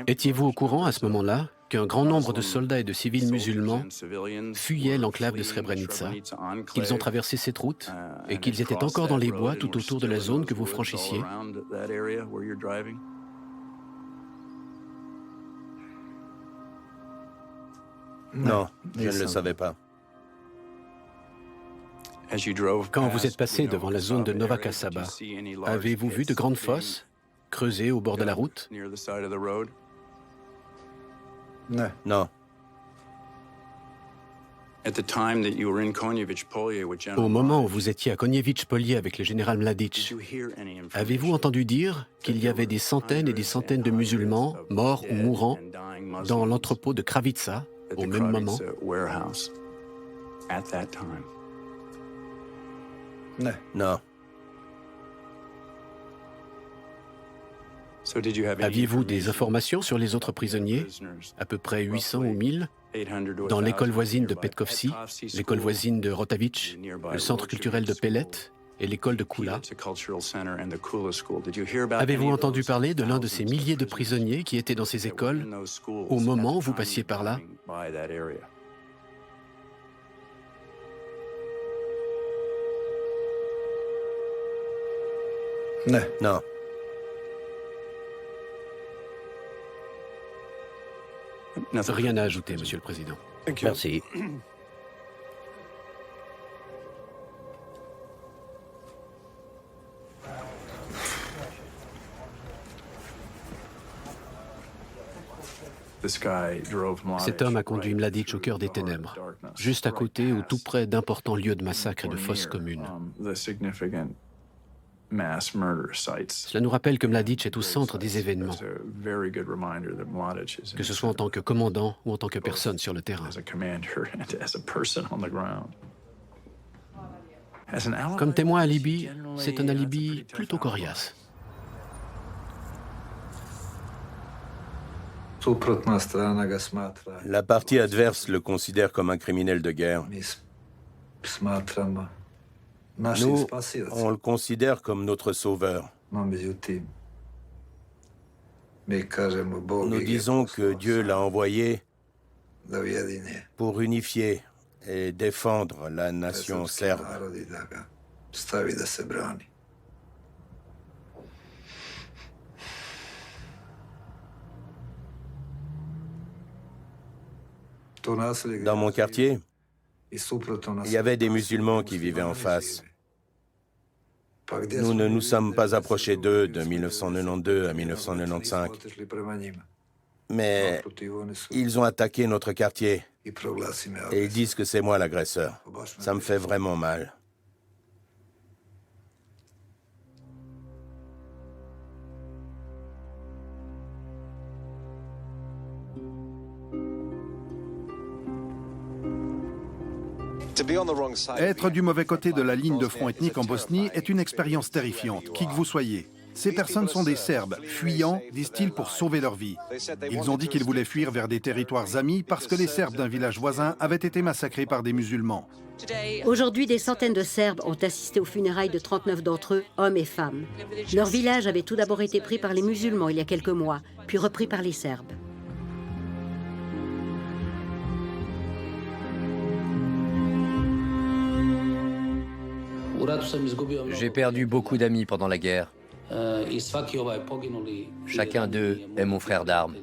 Étiez-vous au courant à ce moment-là qu'un grand nombre de soldats et de civils musulmans fuyaient l'enclave de Srebrenica, qu'ils ont traversé cette route et qu'ils étaient encore dans les bois tout autour de la zone que vous franchissiez? Non, je ne le savais pas. Quand vous êtes passé devant la zone de Nova Kasaba, avez-vous vu de grandes fosses creusées au bord de la route? Non. Au moment où vous étiez à Konjević-Polje avec le général Mladić, avez-vous entendu dire qu'il y avait des centaines et des centaines de musulmans, morts ou mourants, dans l'entrepôt de Kravica au même moment? Non. Aviez-vous des informations sur les autres prisonniers, à peu près 800 ou 1000, dans l'école voisine de Petkovci, l'école voisine de Rotavić, le centre culturel de Pelet et l'école de Kula? Avez-vous entendu parler de l'un de ces milliers de prisonniers qui étaient dans ces écoles au moment où vous passiez par là? Non. Rien à ajouter, Monsieur le Président. Merci. Cet homme a conduit Mladić au cœur des ténèbres, juste à côté ou tout près d'importants lieux de massacre et de fosses communes. Cela nous rappelle que Mladić est au centre des événements, que ce soit en tant que commandant ou en tant que personne sur le terrain. Comme témoin alibi, c'est un alibi plutôt coriace. La partie adverse le considère comme un criminel de guerre. Nous, on le considère comme notre sauveur. Nous disons que Dieu l'a envoyé pour unifier et défendre la nation serbe. Dans mon quartier, il y avait des musulmans qui vivaient en face. Nous ne nous sommes pas approchés d'eux de 1992 à 1995. Mais ils ont attaqué notre quartier et ils disent que c'est moi l'agresseur. Ça me fait vraiment mal. Être du mauvais côté de la ligne de front ethnique en Bosnie est une expérience terrifiante, qui que vous soyez. Ces personnes sont des Serbes, fuyants, disent-ils, pour sauver leur vie. Ils ont dit qu'ils voulaient fuir vers des territoires amis parce que les Serbes d'un village voisin avaient été massacrés par des musulmans. Aujourd'hui, des centaines de Serbes ont assisté aux funérailles de 39 d'entre eux, hommes et femmes. Leur village avait tout d'abord été pris par les musulmans il y a quelques mois, puis repris par les Serbes. J'ai perdu beaucoup d'amis pendant la guerre. Chacun d'eux est mon frère d'armes.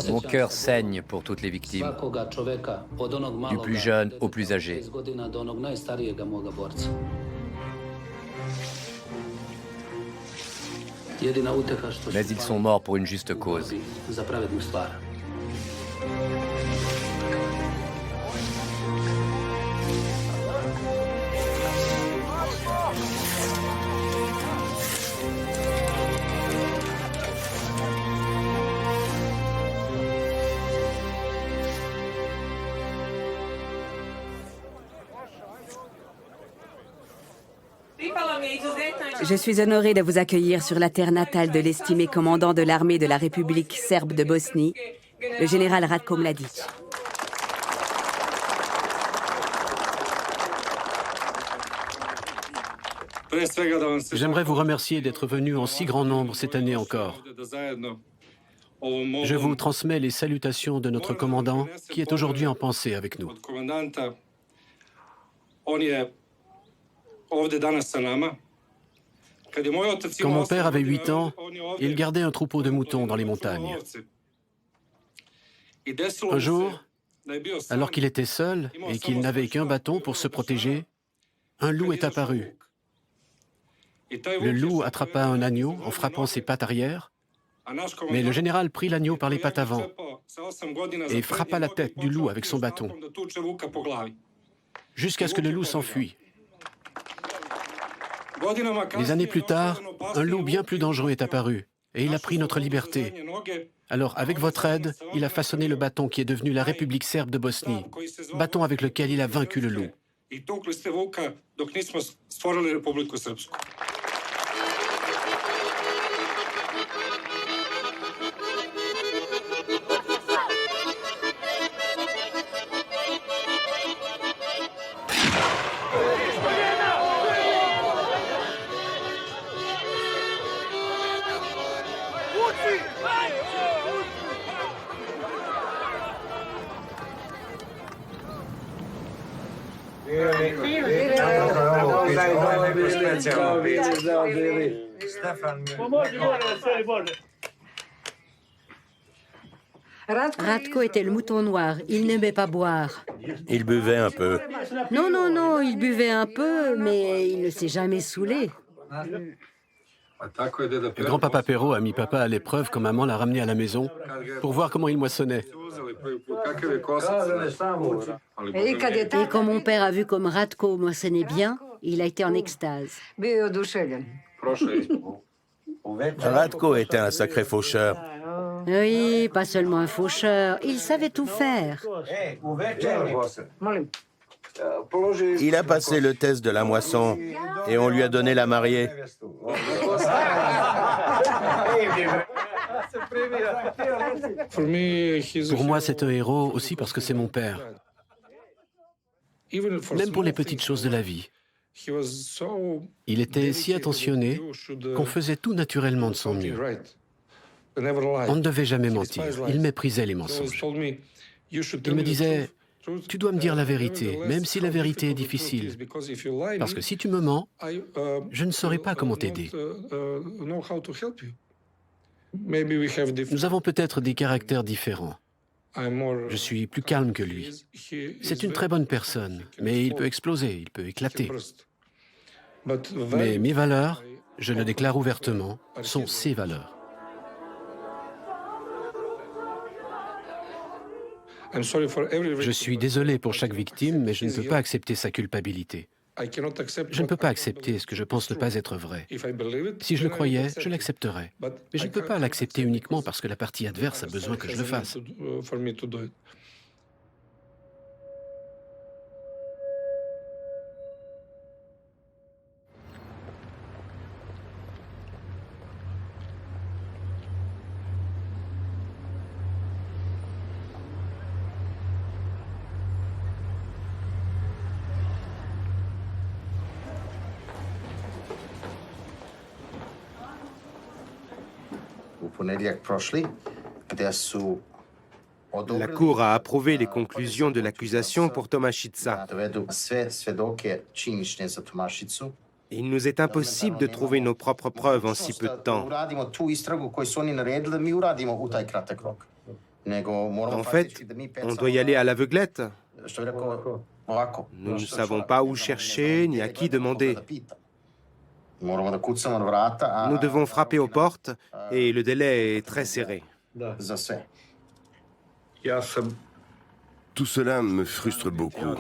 Mon cœur saigne pour toutes les victimes, du plus jeune au plus âgé. Mais ils sont morts pour une juste cause. Je suis honoré de vous accueillir sur la terre natale de l'estimé commandant de l'armée de la République serbe de Bosnie, le général Ratko Mladić. J'aimerais vous remercier d'être venus en si grand nombre cette année encore. Je vous transmets les salutations de notre commandant qui est aujourd'hui en pensée avec nous. Quand mon père avait 8 ans, il gardait un troupeau de moutons dans les montagnes. Un jour, alors qu'il était seul et qu'il n'avait qu'un bâton pour se protéger, un loup est apparu. Le loup attrapa un agneau en frappant ses pattes arrière, mais le général prit l'agneau par les pattes avant et frappa la tête du loup avec son bâton, jusqu'à ce que le loup s'enfuit. Des années plus tard, un loup bien plus dangereux est apparu, et il a pris notre liberté. Alors, avec votre aide, il a façonné le bâton qui est devenu la République serbe de Bosnie, bâton avec lequel il a vaincu le loup. Ratko était le mouton noir, il n'aimait pas boire. Il buvait un peu. Non, non, non, il buvait un peu, mais il ne s'est jamais saoulé. Grand-papa Perrault a mis papa à l'épreuve quand maman l'a ramené à la maison pour voir comment il moissonnait. Et quand mon père a vu comme Ratko moissonnait bien, il a été en extase. Ratko était un sacré faucheur. Oui, pas seulement un faucheur, il savait tout faire. Il a passé le test de la moisson et on lui a donné la mariée. Pour moi, c'est un héros aussi parce que c'est mon père. Même pour les petites choses de la vie. Il était si attentionné qu'on faisait tout naturellement de son mieux. On ne devait jamais mentir. Il méprisait les mensonges. Il me disait, tu dois me dire la vérité, même si la vérité est difficile. Parce que si tu me mens, je ne saurais pas comment t'aider. Nous avons peut-être des caractères différents. Je suis plus calme que lui. C'est une très bonne personne, mais il peut exploser, il peut éclater. Mais mes valeurs, je le déclare ouvertement, sont ses valeurs. Je suis désolé pour chaque victime, mais je ne peux pas accepter sa culpabilité. Je ne peux pas accepter ce que je pense ne pas être vrai. Si je le croyais, je l'accepterais. Mais je ne peux pas l'accepter uniquement parce que la partie adverse a besoin que je le fasse. La Cour a approuvé les conclusions de l'accusation pour Tomašica. Il nous est impossible de trouver nos propres preuves en si peu de temps. En fait, on doit y aller à l'aveuglette. Nous ne savons pas où chercher ni à qui demander. Nous devons frapper aux portes et le délai est très serré. Tout cela me frustre beaucoup.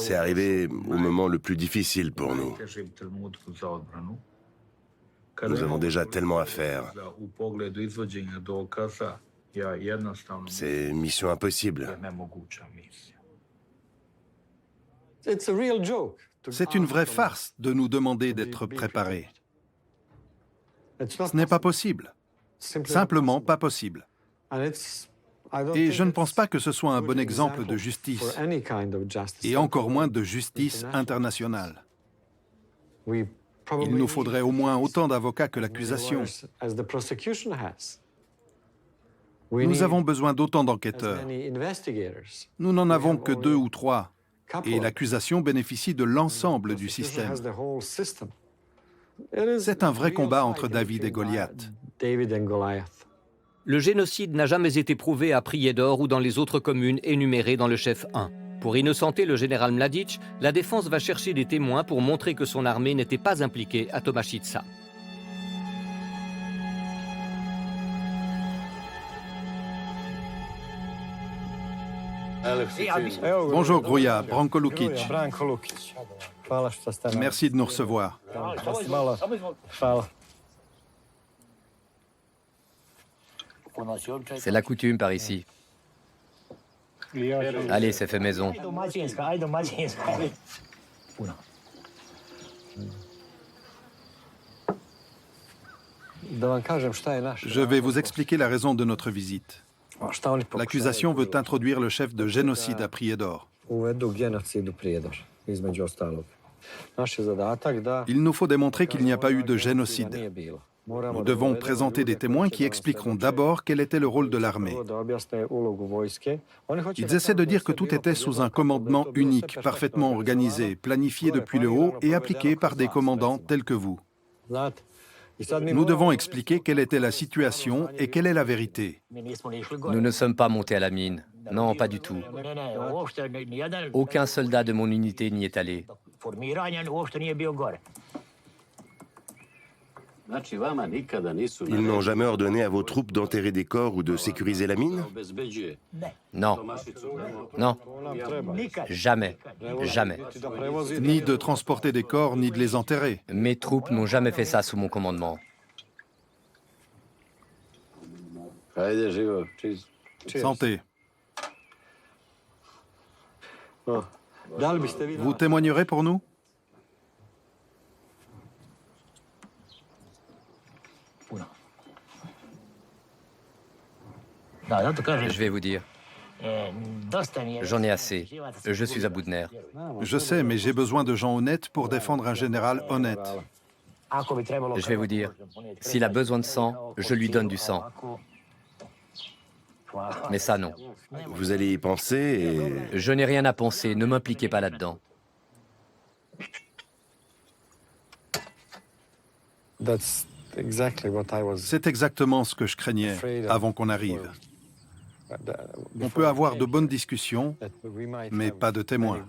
C'est arrivé au moment le plus difficile pour nous. Nous avons déjà tellement à faire. C'est mission impossible. C'est une vraie farce de nous demander d'être préparés. Ce n'est pas possible. Simplement pas possible. Et je ne pense pas que ce soit un bon exemple de justice, et encore moins de justice internationale. Il nous faudrait au moins autant d'avocats que l'accusation. Nous avons besoin d'autant d'enquêteurs. Nous n'en avons que 2 ou 3, et l'accusation bénéficie de l'ensemble du système. C'est un vrai combat entre David et Goliath. Le génocide n'a jamais été prouvé à Prijedor ou dans les autres communes énumérées dans le chef 1. Pour innocenter le général Mladic, la défense va chercher des témoins pour montrer que son armée n'était pas impliquée à Tomašica. Bonjour Gruja, Branko Lukic. Merci de nous recevoir. C'est la coutume par ici. Allez, c'est fait maison. Je vais vous expliquer la raison de notre visite. L'accusation veut introduire le chef de génocide à Prijedor. Il nous faut démontrer qu'il n'y a pas eu de génocide. Nous devons présenter des témoins qui expliqueront d'abord quel était le rôle de l'armée. Ils essaient de dire que tout était sous un commandement unique, parfaitement organisé, planifié depuis le haut et appliqué par des commandants tels que vous. Nous devons expliquer quelle était la situation et quelle est la vérité. Nous ne sommes pas montés à la mine. Non, pas du tout. Aucun soldat de mon unité n'y est allé. Ils n'ont jamais ordonné à vos troupes d'enterrer des corps ou de sécuriser la mine? Non. Non. Jamais. Jamais. Ni de transporter des corps, ni de les enterrer. Mes troupes n'ont jamais fait ça sous mon commandement. Santé. Vous témoignerez pour nous? Je vais vous dire. J'en ai assez. Je suis à bout de nerfs. Je sais, mais j'ai besoin de gens honnêtes pour défendre un général honnête. Je vais vous dire. S'il a besoin de sang, je lui donne du sang. Mais ça, non. Vous allez y penser et... Je n'ai rien à penser. Ne m'impliquez pas là-dedans. C'est exactement ce que je craignais avant qu'on arrive. On peut avoir de bonnes discussions, mais pas de témoins.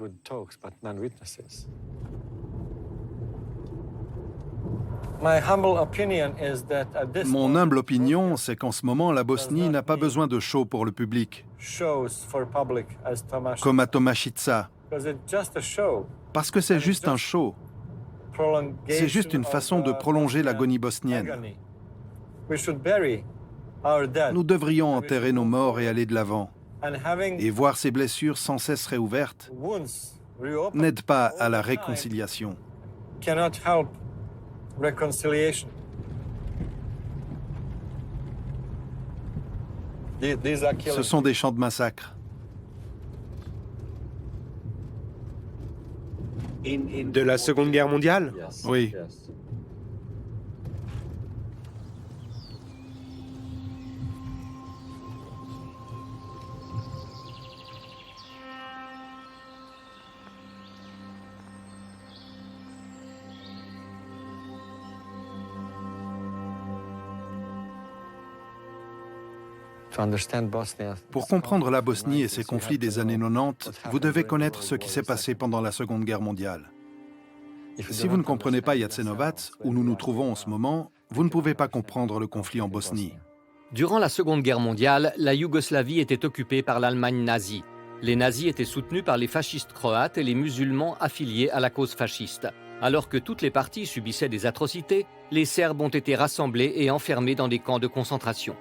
Mon humble opinion, c'est qu'en ce moment, la Bosnie n'a pas besoin de show pour le public, comme à Tomašica, parce que c'est juste un show. C'est juste une façon de prolonger l'agonie bosnienne. Nous devrions enterrer nos morts et aller de l'avant. Et voir ces blessures sans cesse réouvertes n'aide pas à la réconciliation. Ce sont des champs de massacre. De la Seconde Guerre mondiale? Oui. Pour comprendre la Bosnie et ses conflits des années 90, vous devez connaître ce qui s'est passé pendant la Seconde Guerre mondiale. Si vous ne comprenez pas Jasenovac, où nous nous trouvons en ce moment, vous ne pouvez pas comprendre le conflit en Bosnie. Durant la Seconde Guerre mondiale, la Yougoslavie était occupée par l'Allemagne nazie. Les nazis étaient soutenus par les fascistes croates et les musulmans affiliés à la cause fasciste. Alors que toutes les parties subissaient des atrocités, les Serbes ont été rassemblés et enfermés dans des camps de concentration.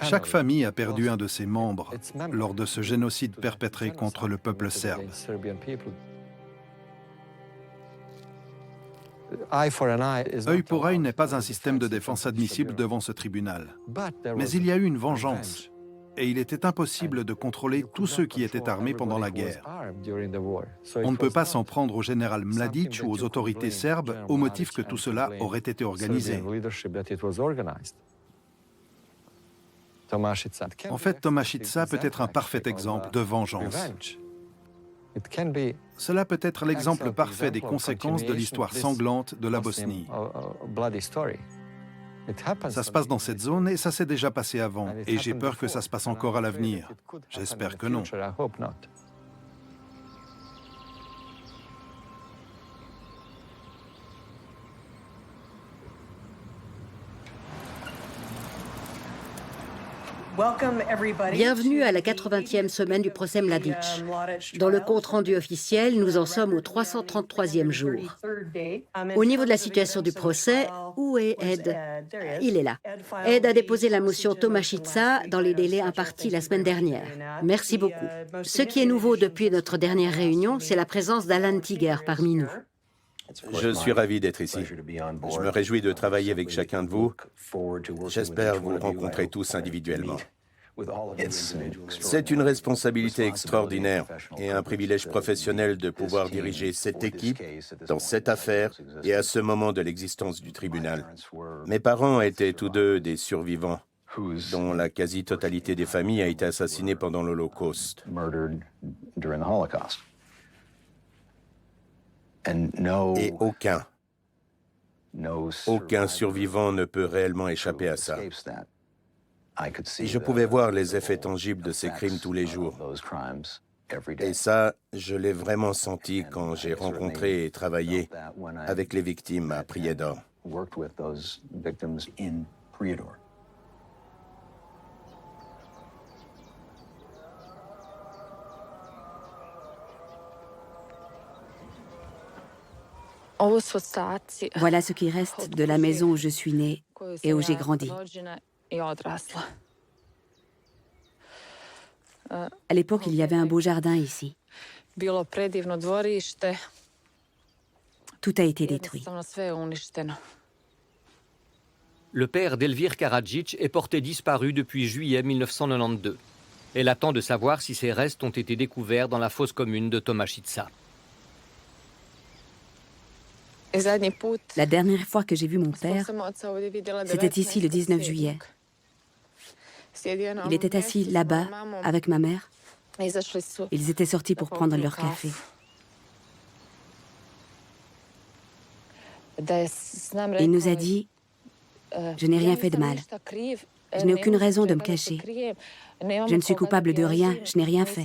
Chaque famille a perdu un de ses membres lors de ce génocide perpétré contre le peuple serbe. Œil pour œil n'est pas un système de défense admissible devant ce tribunal. Mais il y a eu une vengeance, et il était impossible de contrôler tous ceux qui étaient armés pendant la guerre. On ne peut pas s'en prendre au général Mladic ou aux autorités serbes au motif que tout cela aurait été organisé. En fait, Tomašica peut être un parfait exemple de vengeance. Cela peut être l'exemple parfait des conséquences de l'histoire sanglante de la Bosnie. Ça se passe dans cette zone et ça s'est déjà passé avant. Et j'ai peur que ça se passe encore à l'avenir. J'espère que non. Bienvenue à la 80e semaine du procès Mladic. Dans le compte-rendu officiel, nous en sommes au 333e jour. Au niveau de la situation du procès, où est Ed? Il est là. Ed a déposé la motion Tomašica dans les délais impartis la semaine dernière. Merci beaucoup. Ce qui est nouveau depuis notre dernière réunion, c'est la présence d'Alan Tiger parmi nous. Je suis ravi d'être ici. Je me réjouis de travailler avec chacun de vous. J'espère vous rencontrer tous individuellement. C'est une responsabilité extraordinaire et un privilège professionnel de pouvoir diriger cette équipe dans cette affaire et à ce moment de l'existence du tribunal. Mes parents étaient tous deux des survivants, dont la quasi-totalité des familles a été assassinée pendant l'Holocauste. Et aucun survivant ne peut réellement échapper à ça. Et je pouvais voir les effets tangibles de ces crimes tous les jours. Et ça, je l'ai vraiment senti quand j'ai rencontré et travaillé avec les victimes à Prijedor. Voilà ce qui reste de la maison où je suis née et où j'ai grandi. À l'époque, il y avait un beau jardin ici. Tout a été détruit. Le père d'Elvir Karadžić est porté disparu depuis juillet 1992. Elle attend de savoir si ses restes ont été découverts dans la fosse commune de Tomašica. La dernière fois que j'ai vu mon père, c'était ici le 19 juillet. Il était assis là-bas avec ma mère. Ils étaient sortis pour prendre leur café. Il nous a dit « Je n'ai rien fait de mal. Je n'ai aucune raison de me cacher. Je ne suis coupable de rien, je n'ai rien fait. »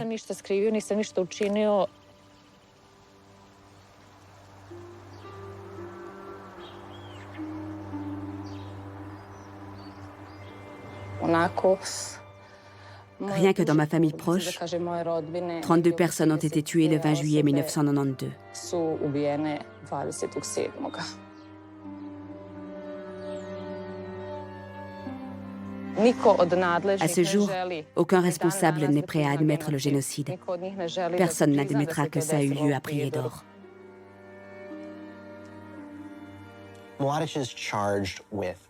Rien que dans ma famille proche, 32 personnes ont été tuées le 20 juillet 1992. À ce jour, aucun responsable n'est prêt à admettre le génocide. Personne n'admettra que ça a eu lieu à Prijedor.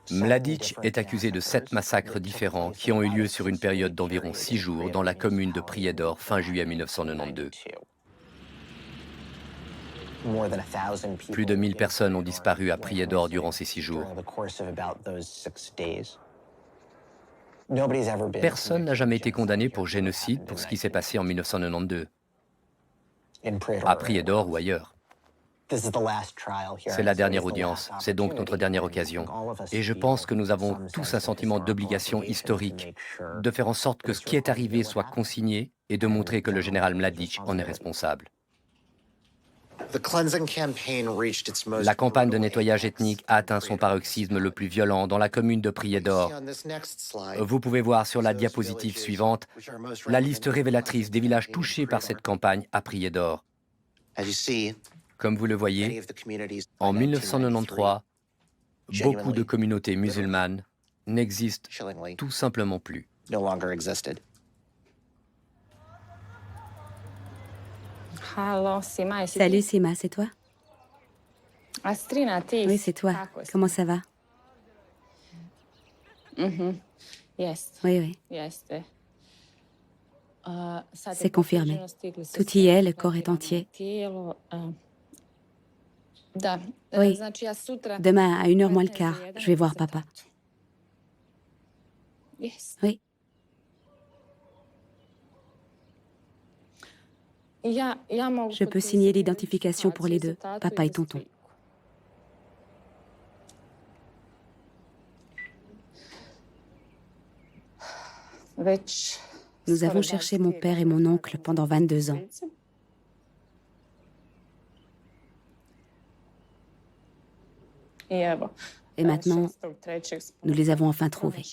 Mladic est accusé de 7 massacres différents qui ont eu lieu sur une période d'environ 6 jours dans la commune de Prijedor fin juillet 1992. Plus de 1000 personnes ont disparu à Prijedor durant ces 6 jours. Personne n'a jamais été condamné pour génocide pour ce qui s'est passé en 1992, à Prijedor ou ailleurs. C'est la dernière audience, c'est donc notre dernière occasion. Et je pense que nous avons tous un sentiment d'obligation historique, de faire en sorte que ce qui est arrivé soit consigné et de montrer que le général Mladic en est responsable. La campagne de nettoyage ethnique a atteint son paroxysme le plus violent dans la commune de Prijedor. Vous pouvez voir sur la diapositive suivante la liste révélatrice des villages touchés par cette campagne à Prijedor. Comme vous le voyez, en 1993, beaucoup de communautés musulmanes n'existe tout simplement plus. Salut Sima, c'est toi? Oui, c'est toi. Comment ça va? Oui. C'est confirmé. Tout y est, le corps est entier. Oui. Demain, à 1h moins le quart, je vais voir papa. Oui. Je peux signer l'identification pour les deux, papa et tonton. Nous avons cherché mon père et mon oncle pendant 22 ans. Et maintenant, nous les avons enfin trouvés.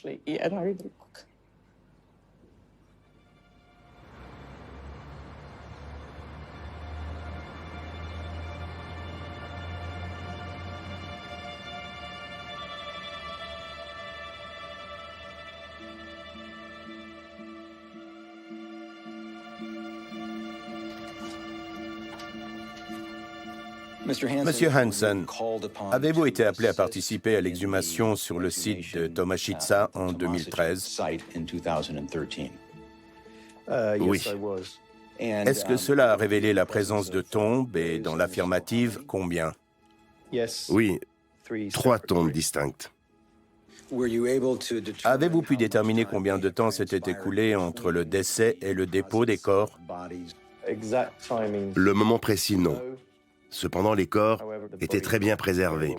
Monsieur Hansen, avez-vous été appelé à participer à l'exhumation sur le site de Tomaszczyca en 2013? Oui. Est-ce que cela a révélé la présence de tombes et, dans l'affirmative, combien? Oui, 3 tombes distinctes. Avez-vous pu déterminer combien de temps s'était écoulé entre le décès et le dépôt des corps? Le moment précis, non. Cependant, les corps étaient très bien préservés,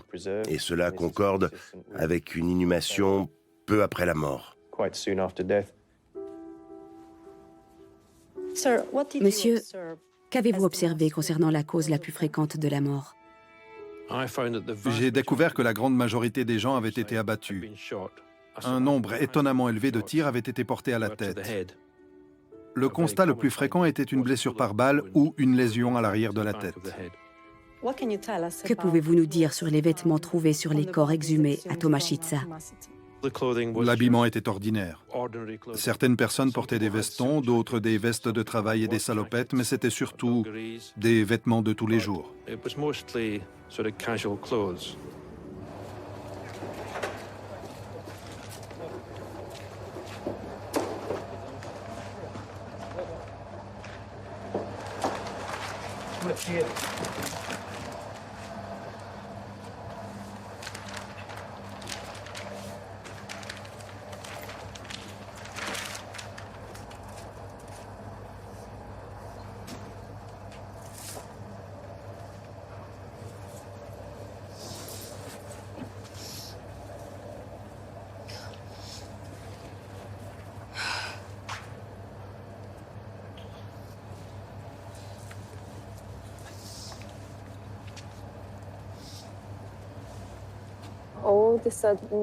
et cela concorde avec une inhumation peu après la mort. Monsieur, qu'avez-vous observé concernant la cause la plus fréquente de la mort? J'ai découvert que la grande majorité des gens avaient été abattus. Un nombre étonnamment élevé de tirs avait été porté à la tête. Le constat le plus fréquent était une blessure par balle ou une lésion à l'arrière de la tête. Que pouvez-vous nous dire sur les vêtements trouvés sur les corps exhumés à Tomaszczyca? L'habillement était ordinaire. Certaines personnes portaient des vestons, d'autres des vestes de travail et des salopettes, mais c'était surtout des vêtements de tous les jours.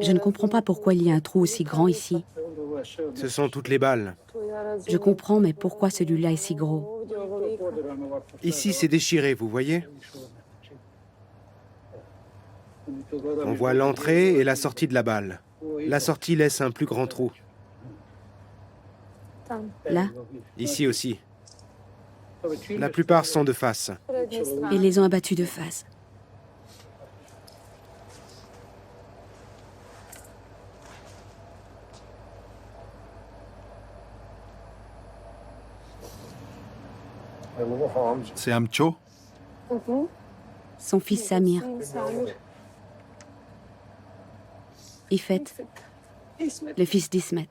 Je ne comprends pas pourquoi il y a un trou aussi grand ici. Ce sont toutes les balles. Je comprends, mais pourquoi celui-là est si gros? Ici, c'est déchiré, vous voyez? On voit l'entrée et la sortie de la balle. La sortie laisse un plus grand trou. Là? Ici aussi. La plupart sont de face. Ils les ont abattus de face. C'est Amcho? Son fils Samir. Ifet, le fils d'Ismet.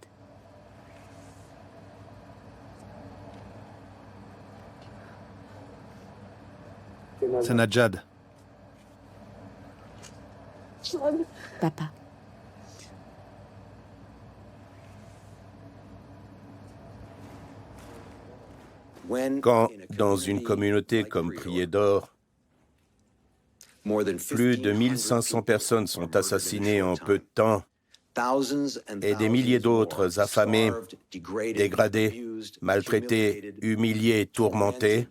C'est Najad. Papa. Quand, dans une communauté comme Prijedor, plus de 1500 personnes sont assassinées en peu de temps et des milliers d'autres affamées, dégradées, maltraitées, humiliées, tourmentées,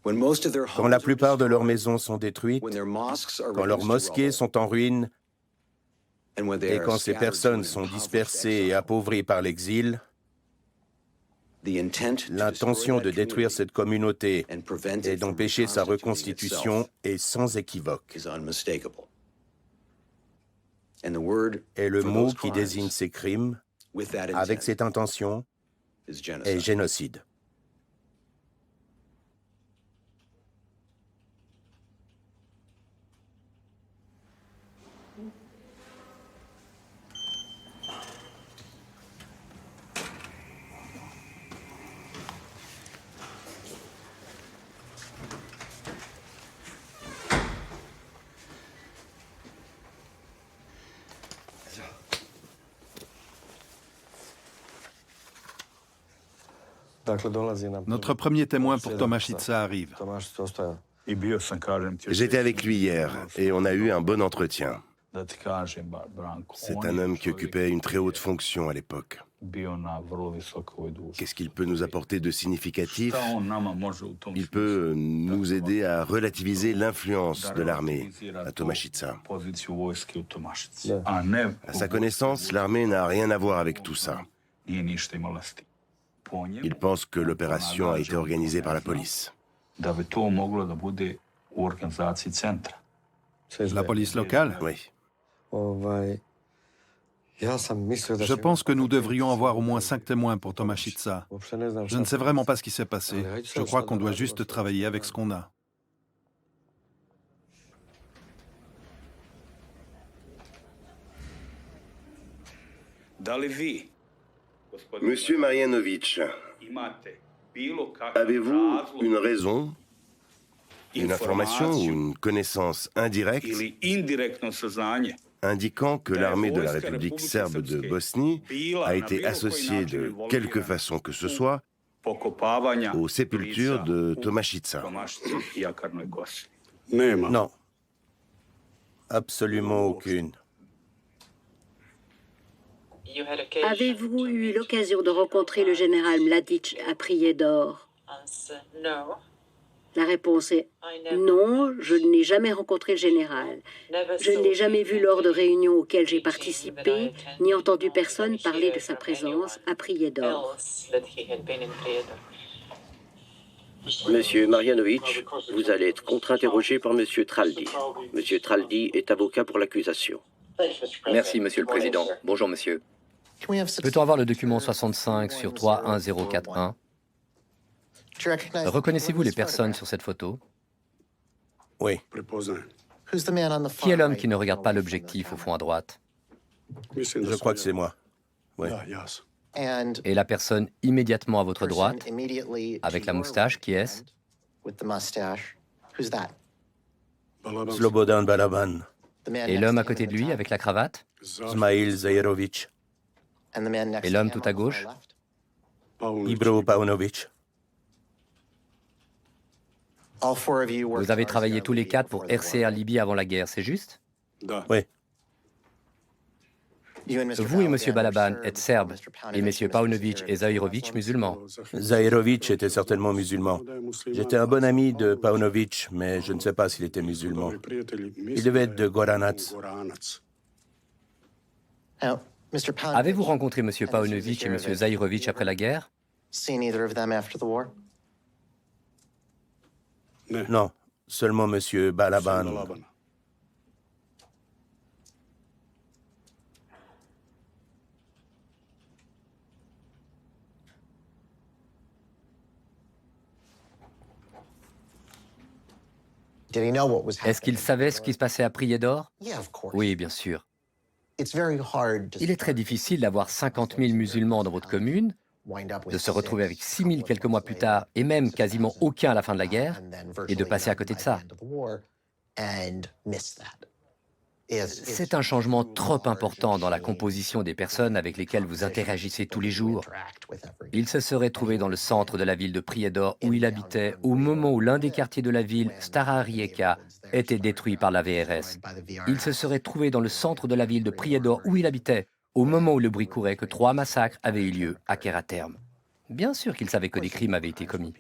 quand la plupart de leurs maisons sont détruites, quand leurs mosquées sont en ruine, Et quand ces personnes sont dispersées et appauvries par l'exil, l'intention de détruire cette communauté et d'empêcher sa reconstitution est sans équivoque. Et le mot qui désigne ces crimes, avec cette intention, est génocide. Notre premier témoin pour Tomašica arrive. J'étais avec lui hier et on a eu un bon entretien. C'est un homme qui occupait une très haute fonction à l'époque. Qu'est-ce qu'il peut nous apporter de significatif? Il peut nous aider à relativiser l'influence de l'armée à Tomašica. À sa connaissance, l'armée n'a rien à voir avec tout ça. Il pense que l'opération a été organisée par la police. La police locale? Oui. Je pense que nous devrions avoir au moins 5 témoins pour Tomašica. Je ne sais vraiment pas ce qui s'est passé. Je crois qu'on doit juste travailler avec ce qu'on a. Monsieur Marjanović, avez-vous une raison, une information ou une connaissance indirecte indiquant que l'armée de la République serbe de Bosnie a été associée de quelque façon que ce soit aux sépultures de Tomašica? Non. Absolument aucune. Avez-vous eu l'occasion de rencontrer le général Mladić à Prijedor? La réponse est non, je n'ai jamais rencontré le général. Je ne l'ai jamais vu lors de réunions auxquelles j'ai participé, ni entendu personne parler de sa présence à Prijedor. Monsieur Marjanović, vous allez être contre-interrogé par Monsieur Traldi. Monsieur Traldi est avocat pour l'accusation. Merci, Monsieur le Président. Bonjour, monsieur. Peut-on avoir le document 65 sur 31041? Reconnaissez-vous les personnes sur cette photo? Oui. Qui est l'homme qui ne regarde pas l'objectif au fond à droite? Je crois que c'est moi. Oui. Et la personne immédiatement à votre droite, avec la moustache, qui est-ce? Slobodan Balaban. Et l'homme à côté de lui, avec la cravate? Smail Zahirović. Et l'homme tout à gauche? Ibro Paunović. Vous avez travaillé tous les 4 pour RCR Libye avant la guerre, c'est juste? Oui. Vous et M. Balaban êtes serbes, et M. Paunović et Zahirović musulmans. Zahirović était certainement musulman. J'étais un bon ami de Paunović, mais je ne sais pas s'il était musulman. Il devait être de Goranac. Avez-vous rencontré M. Paunović et M. Zahirović après la guerre? Non, seulement M. Balaban. Est-ce qu'il savait ce qui se passait à Prijedor? Oui, bien sûr. Il est très difficile d'avoir 50 000 musulmans dans votre commune, de se retrouver avec 6 000 quelques mois plus tard, et même quasiment aucun à la fin de la guerre, et de passer à côté de ça. C'est un changement trop important dans la composition des personnes avec lesquelles vous interagissez tous les jours. Il se serait trouvé dans le centre de la ville de Prijedor où il habitait au moment où l'un des quartiers de la ville, Stara Rijeka, était détruit par la VRS. Il se serait trouvé dans le centre de la ville de Prijedor où il habitait au moment où le bruit courait que 3 massacres avaient eu lieu à Keraterm. Bien sûr qu'il savait que des crimes avaient été commis.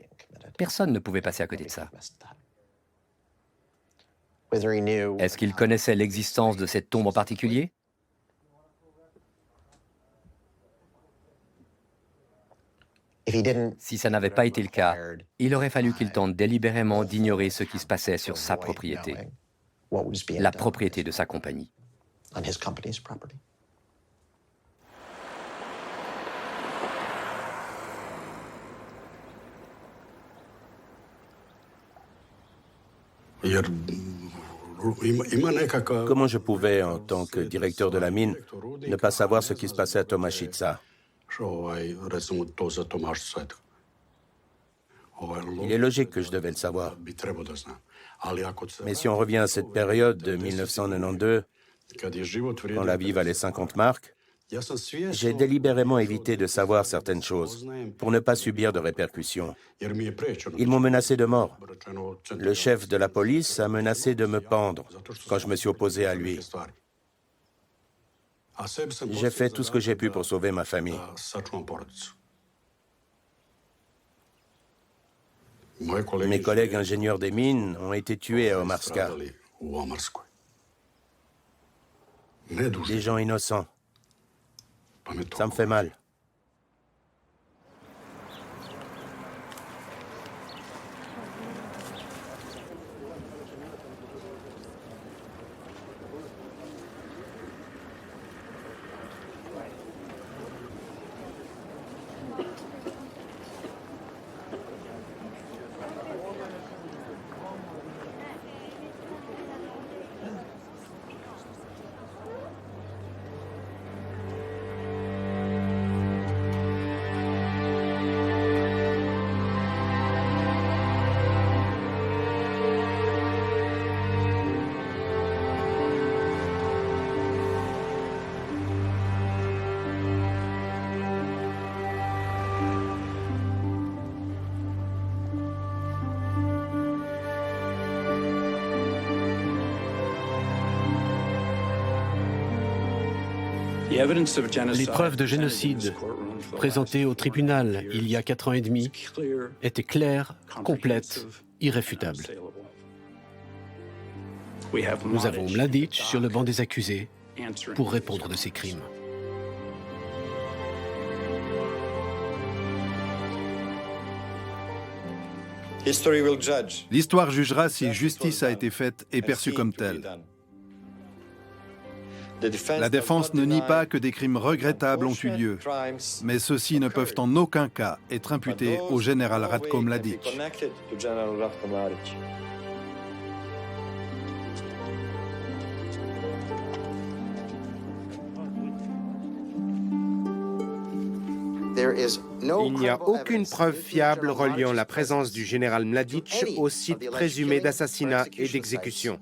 Personne ne pouvait passer à côté de ça. Est-ce qu'il connaissait l'existence de cette tombe en particulier? Si ça n'avait pas été le cas, il aurait fallu qu'il tente délibérément d'ignorer ce qui se passait sur sa propriété, la propriété de sa compagnie. Comment je pouvais, en tant que directeur de la mine, ne pas savoir ce qui se passait à Tomašica? Il est logique que je devais le savoir. Mais si on revient à cette période de 1992, quand la vie valait 50 marks, j'ai délibérément évité de savoir certaines choses pour ne pas subir de répercussions. Ils m'ont menacé de mort. Le chef de la police a menacé de me pendre quand je me suis opposé à lui. J'ai fait tout ce que j'ai pu pour sauver ma famille. Mes collègues ingénieurs des mines ont été tués à Omarska. Des gens innocents. Ça me fait mal. Les preuves de génocide présentées au tribunal il y a 4 ans et demi étaient claires, complètes, irréfutables. Nous avons Mladic sur le banc des accusés pour répondre de ces crimes. L'histoire jugera si justice a été faite et perçue comme telle. La défense ne nie pas que des crimes regrettables ont eu lieu, mais ceux-ci ne peuvent en aucun cas être imputés au général Ratko Mladic. Il n'y a aucune preuve fiable reliant la présence du général Mladic au site présumé d'assassinat et d'exécution.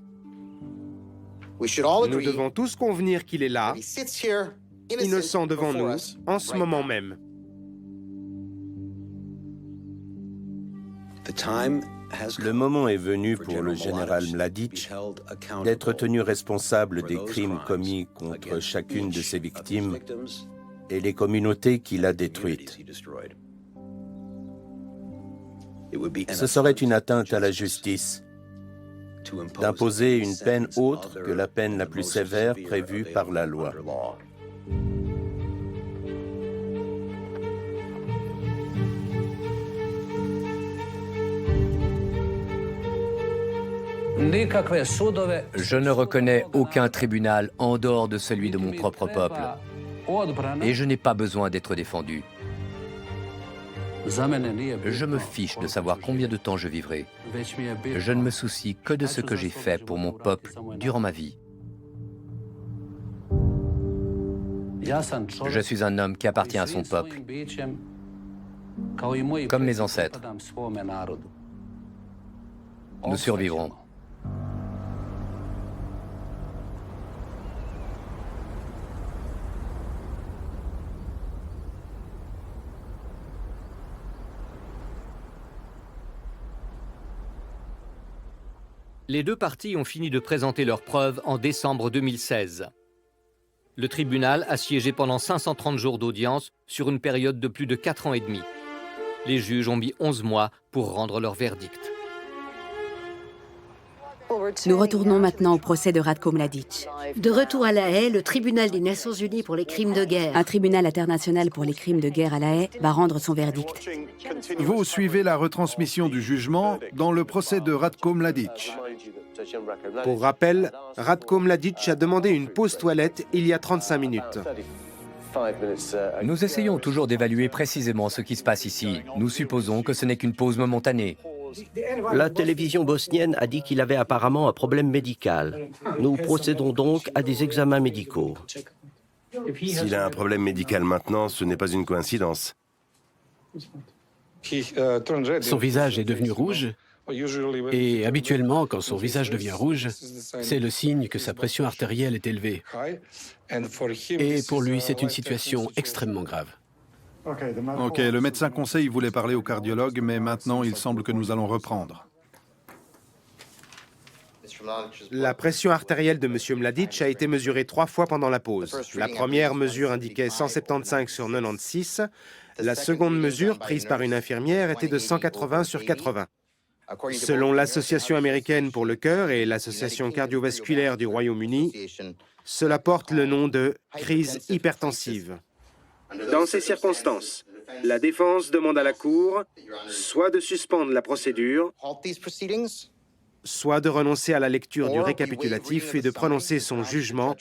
Nous devons tous convenir qu'il est là, innocent devant nous, en ce moment même. Le moment est venu pour le général Mladic d'être tenu responsable des crimes commis contre chacune de ses victimes et les communautés qu'il a détruites. Ce serait une atteinte à la justice d'imposer une peine autre que la peine la plus sévère prévue par la loi. Je ne reconnais aucun tribunal en dehors de celui de mon propre peuple. Et je n'ai pas besoin d'être défendu. Je me fiche de savoir combien de temps je vivrai. Je ne me soucie que de ce que j'ai fait pour mon peuple durant ma vie. Je suis un homme qui appartient à son peuple, comme mes ancêtres. Nous survivrons. Les deux parties ont fini de présenter leurs preuves en décembre 2016. Le tribunal a siégé pendant 530 jours d'audience sur une période de plus de 4 ans et demi. Les juges ont mis 11 mois pour rendre leur verdict. Nous retournons maintenant au procès de Ratko Mladic. De retour à La Haye, le tribunal des Nations Unies pour les crimes de guerre. Un tribunal international pour les crimes de guerre à La Haye va rendre son verdict. Vous suivez la retransmission du jugement dans le procès de Ratko Mladic. Pour rappel, Ratko Mladic a demandé une pause toilette il y a 35 minutes. Nous essayons toujours d'évaluer précisément ce qui se passe ici. Nous supposons que ce n'est qu'une pause momentanée. La télévision bosnienne a dit qu'il avait apparemment un problème médical. Nous procédons donc à des examens médicaux. S'il a un problème médical maintenant, ce n'est pas une coïncidence. Son visage est devenu rouge. Et habituellement, quand son visage devient rouge, c'est le signe que sa pression artérielle est élevée. Et pour lui, c'est une situation extrêmement grave. Ok, le médecin conseil voulait parler au cardiologue, mais maintenant il semble que nous allons reprendre. La pression artérielle de M. Mladic a été mesurée 3 fois pendant la pause. La première mesure indiquait 175 sur 96. La seconde mesure, prise par une infirmière, était de 180 sur 80. Selon l'Association américaine pour le cœur et l'Association cardiovasculaire du Royaume-Uni, cela porte le nom de crise hypertensive. Dans ces circonstances, la défense demande à la Cour soit de suspendre la procédure, soit de renoncer à la lecture du récapitulatif et de prononcer son jugement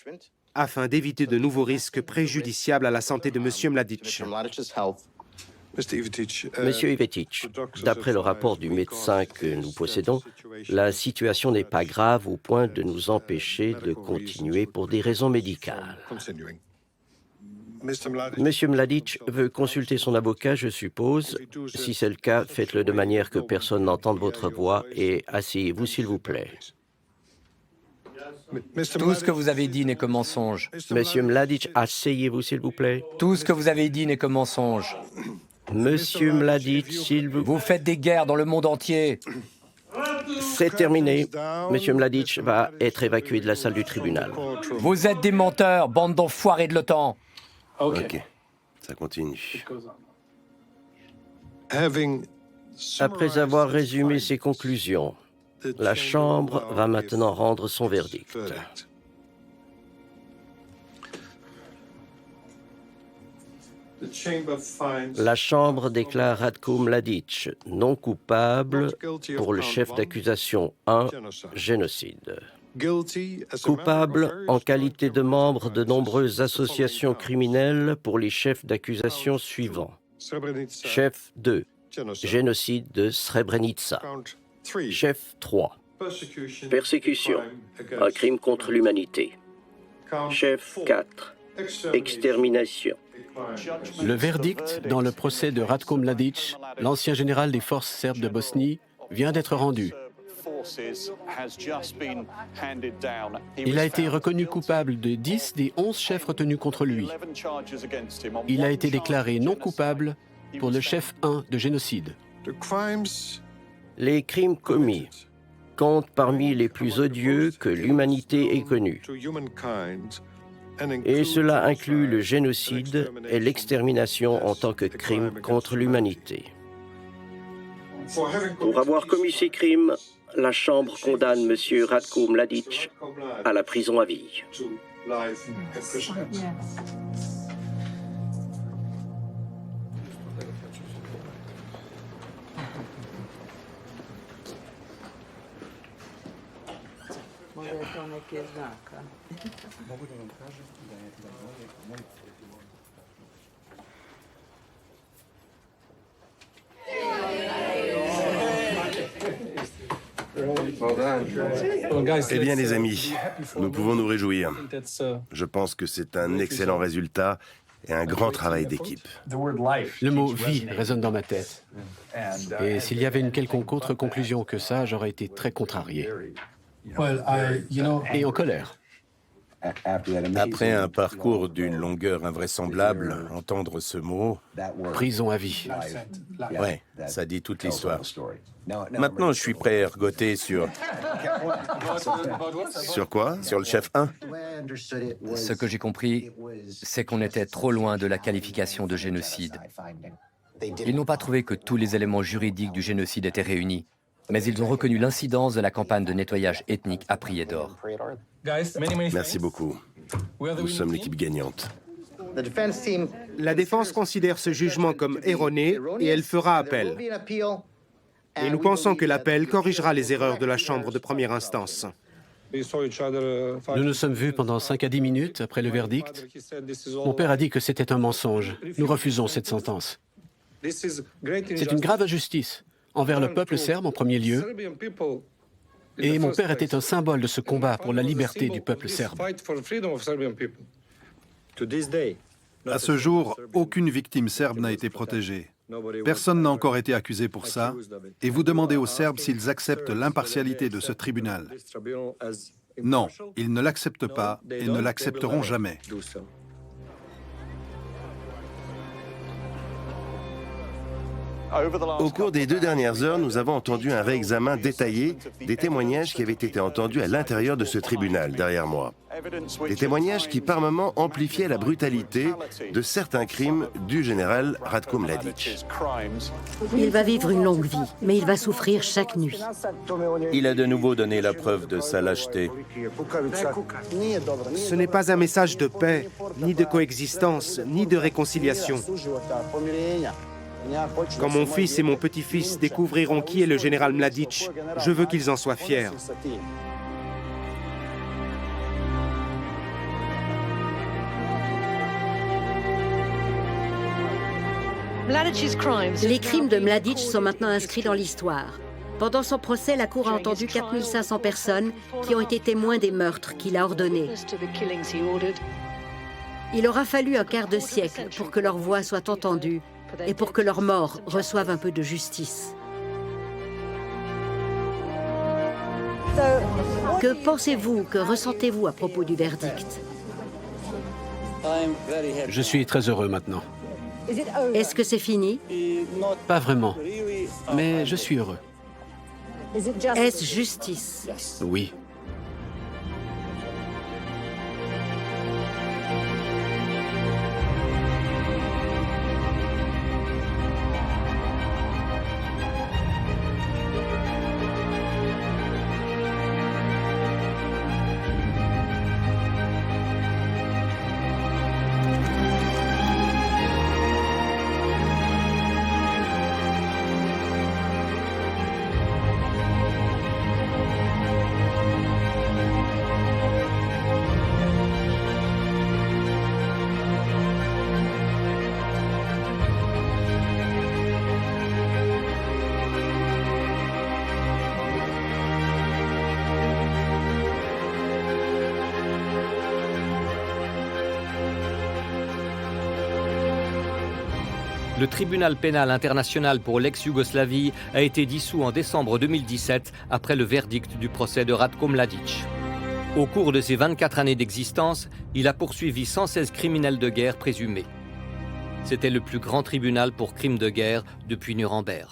afin d'éviter de nouveaux risques préjudiciables à la santé de M. Mladic. Monsieur Ivetic, d'après le rapport du médecin que nous possédons, la situation n'est pas grave au point de nous empêcher de continuer pour des raisons médicales. Monsieur Mladic veut consulter son avocat, je suppose. Si c'est le cas, faites-le de manière que personne n'entende votre voix et asseyez-vous, s'il vous plaît. Tout ce que vous avez dit n'est que mensonge. Monsieur Mladic, asseyez-vous, s'il vous plaît. Tout ce que vous avez dit n'est que mensonge. Monsieur Mladic, s'il vous plaît. Vous faites des guerres dans le monde entier. C'est terminé. Monsieur Mladic va être évacué de la salle du tribunal. Vous êtes des menteurs, bande d'enfoirés de l'OTAN. Ok, ça continue. Après avoir résumé ses conclusions, la Chambre va maintenant rendre son verdict. La Chambre déclare Ratko Mladic non coupable pour le chef d'accusation 1, génocide. Coupable en qualité de membre de nombreuses associations criminelles pour les chefs d'accusation suivants. Chef 2, génocide de Srebrenica. Chef 3, persécution, un crime contre l'humanité. Chef 4, extermination. Le verdict dans le procès de Ratko Mladic, l'ancien général des forces serbes de Bosnie, vient d'être rendu. Il a été reconnu coupable de 10 des 11 chefs retenus contre lui. Il a été déclaré non coupable pour le chef 1 de génocide. Les crimes commis comptent parmi les plus odieux que l'humanité ait connus. Et cela inclut le génocide et l'extermination en tant que crime contre l'humanité. Pour avoir commis ces crimes, la Chambre condamne M. Ratko Mladic à la prison à vie. Eh bien les amis, nous pouvons nous réjouir. Je pense que c'est un excellent résultat et un grand travail d'équipe. Le mot « vie » résonne dans ma tête. Et s'il y avait une quelconque autre conclusion que ça, j'aurais été très contrarié. Et en colère. Après un parcours d'une longueur invraisemblable, entendre ce mot... Prison à vie. Ouais, ça dit toute l'histoire. Maintenant, je suis prêt à ergoter sur... Sur quoi? Sur le chef 1. Ce que j'ai compris, c'est qu'on était trop loin de la qualification de génocide. Ils n'ont pas trouvé que tous les éléments juridiques du génocide étaient réunis. Mais ils ont reconnu l'incidence de la campagne de nettoyage ethnique à Prijedor. Merci beaucoup. Nous sommes l'équipe gagnante. La défense considère ce jugement comme erroné et elle fera appel. Et nous pensons que l'appel corrigera les erreurs de la Chambre de première instance. Nous nous sommes vus pendant 5 à 10 minutes après le verdict. Mon père a dit que c'était un mensonge. Nous refusons cette sentence. C'est une grave injustice envers le peuple serbe en premier lieu. Et mon père était un symbole de ce combat pour la liberté du peuple serbe. À ce jour, aucune victime serbe n'a été protégée. Personne n'a encore été accusé pour ça, et vous demandez aux Serbes s'ils acceptent l'impartialité de ce tribunal. Non, ils ne l'acceptent pas et ne l'accepteront jamais. Au cours des 2 dernières heures, nous avons entendu un réexamen détaillé des témoignages qui avaient été entendus à l'intérieur de ce tribunal, derrière moi. Des témoignages qui, par moments, amplifiaient la brutalité de certains crimes du général Ratko Mladic. Il va vivre une longue vie, mais il va souffrir chaque nuit. Il a de nouveau donné la preuve de sa lâcheté. Ce n'est pas un message de paix, ni de coexistence, ni de réconciliation. Quand mon fils et mon petit-fils découvriront qui est le général Mladic, je veux qu'ils en soient fiers. Les crimes de Mladic sont maintenant inscrits dans l'histoire. Pendant son procès, la Cour a entendu 4500 personnes qui ont été témoins des meurtres qu'il a ordonnés. Il aura fallu un quart de siècle pour que leur voix soit entendue et pour que leurs morts reçoivent un peu de justice. Que pensez-vous, que ressentez-vous à propos du verdict? Je suis très heureux maintenant. Est-ce que c'est fini? Pas vraiment, mais je suis heureux. Est-ce justice? Oui. Le tribunal pénal international pour l'ex-Yougoslavie a été dissous en décembre 2017 après le verdict du procès de Ratko Mladic. Au cours de ses 24 années d'existence, il a poursuivi 116 criminels de guerre présumés. C'était le plus grand tribunal pour crimes de guerre depuis Nuremberg.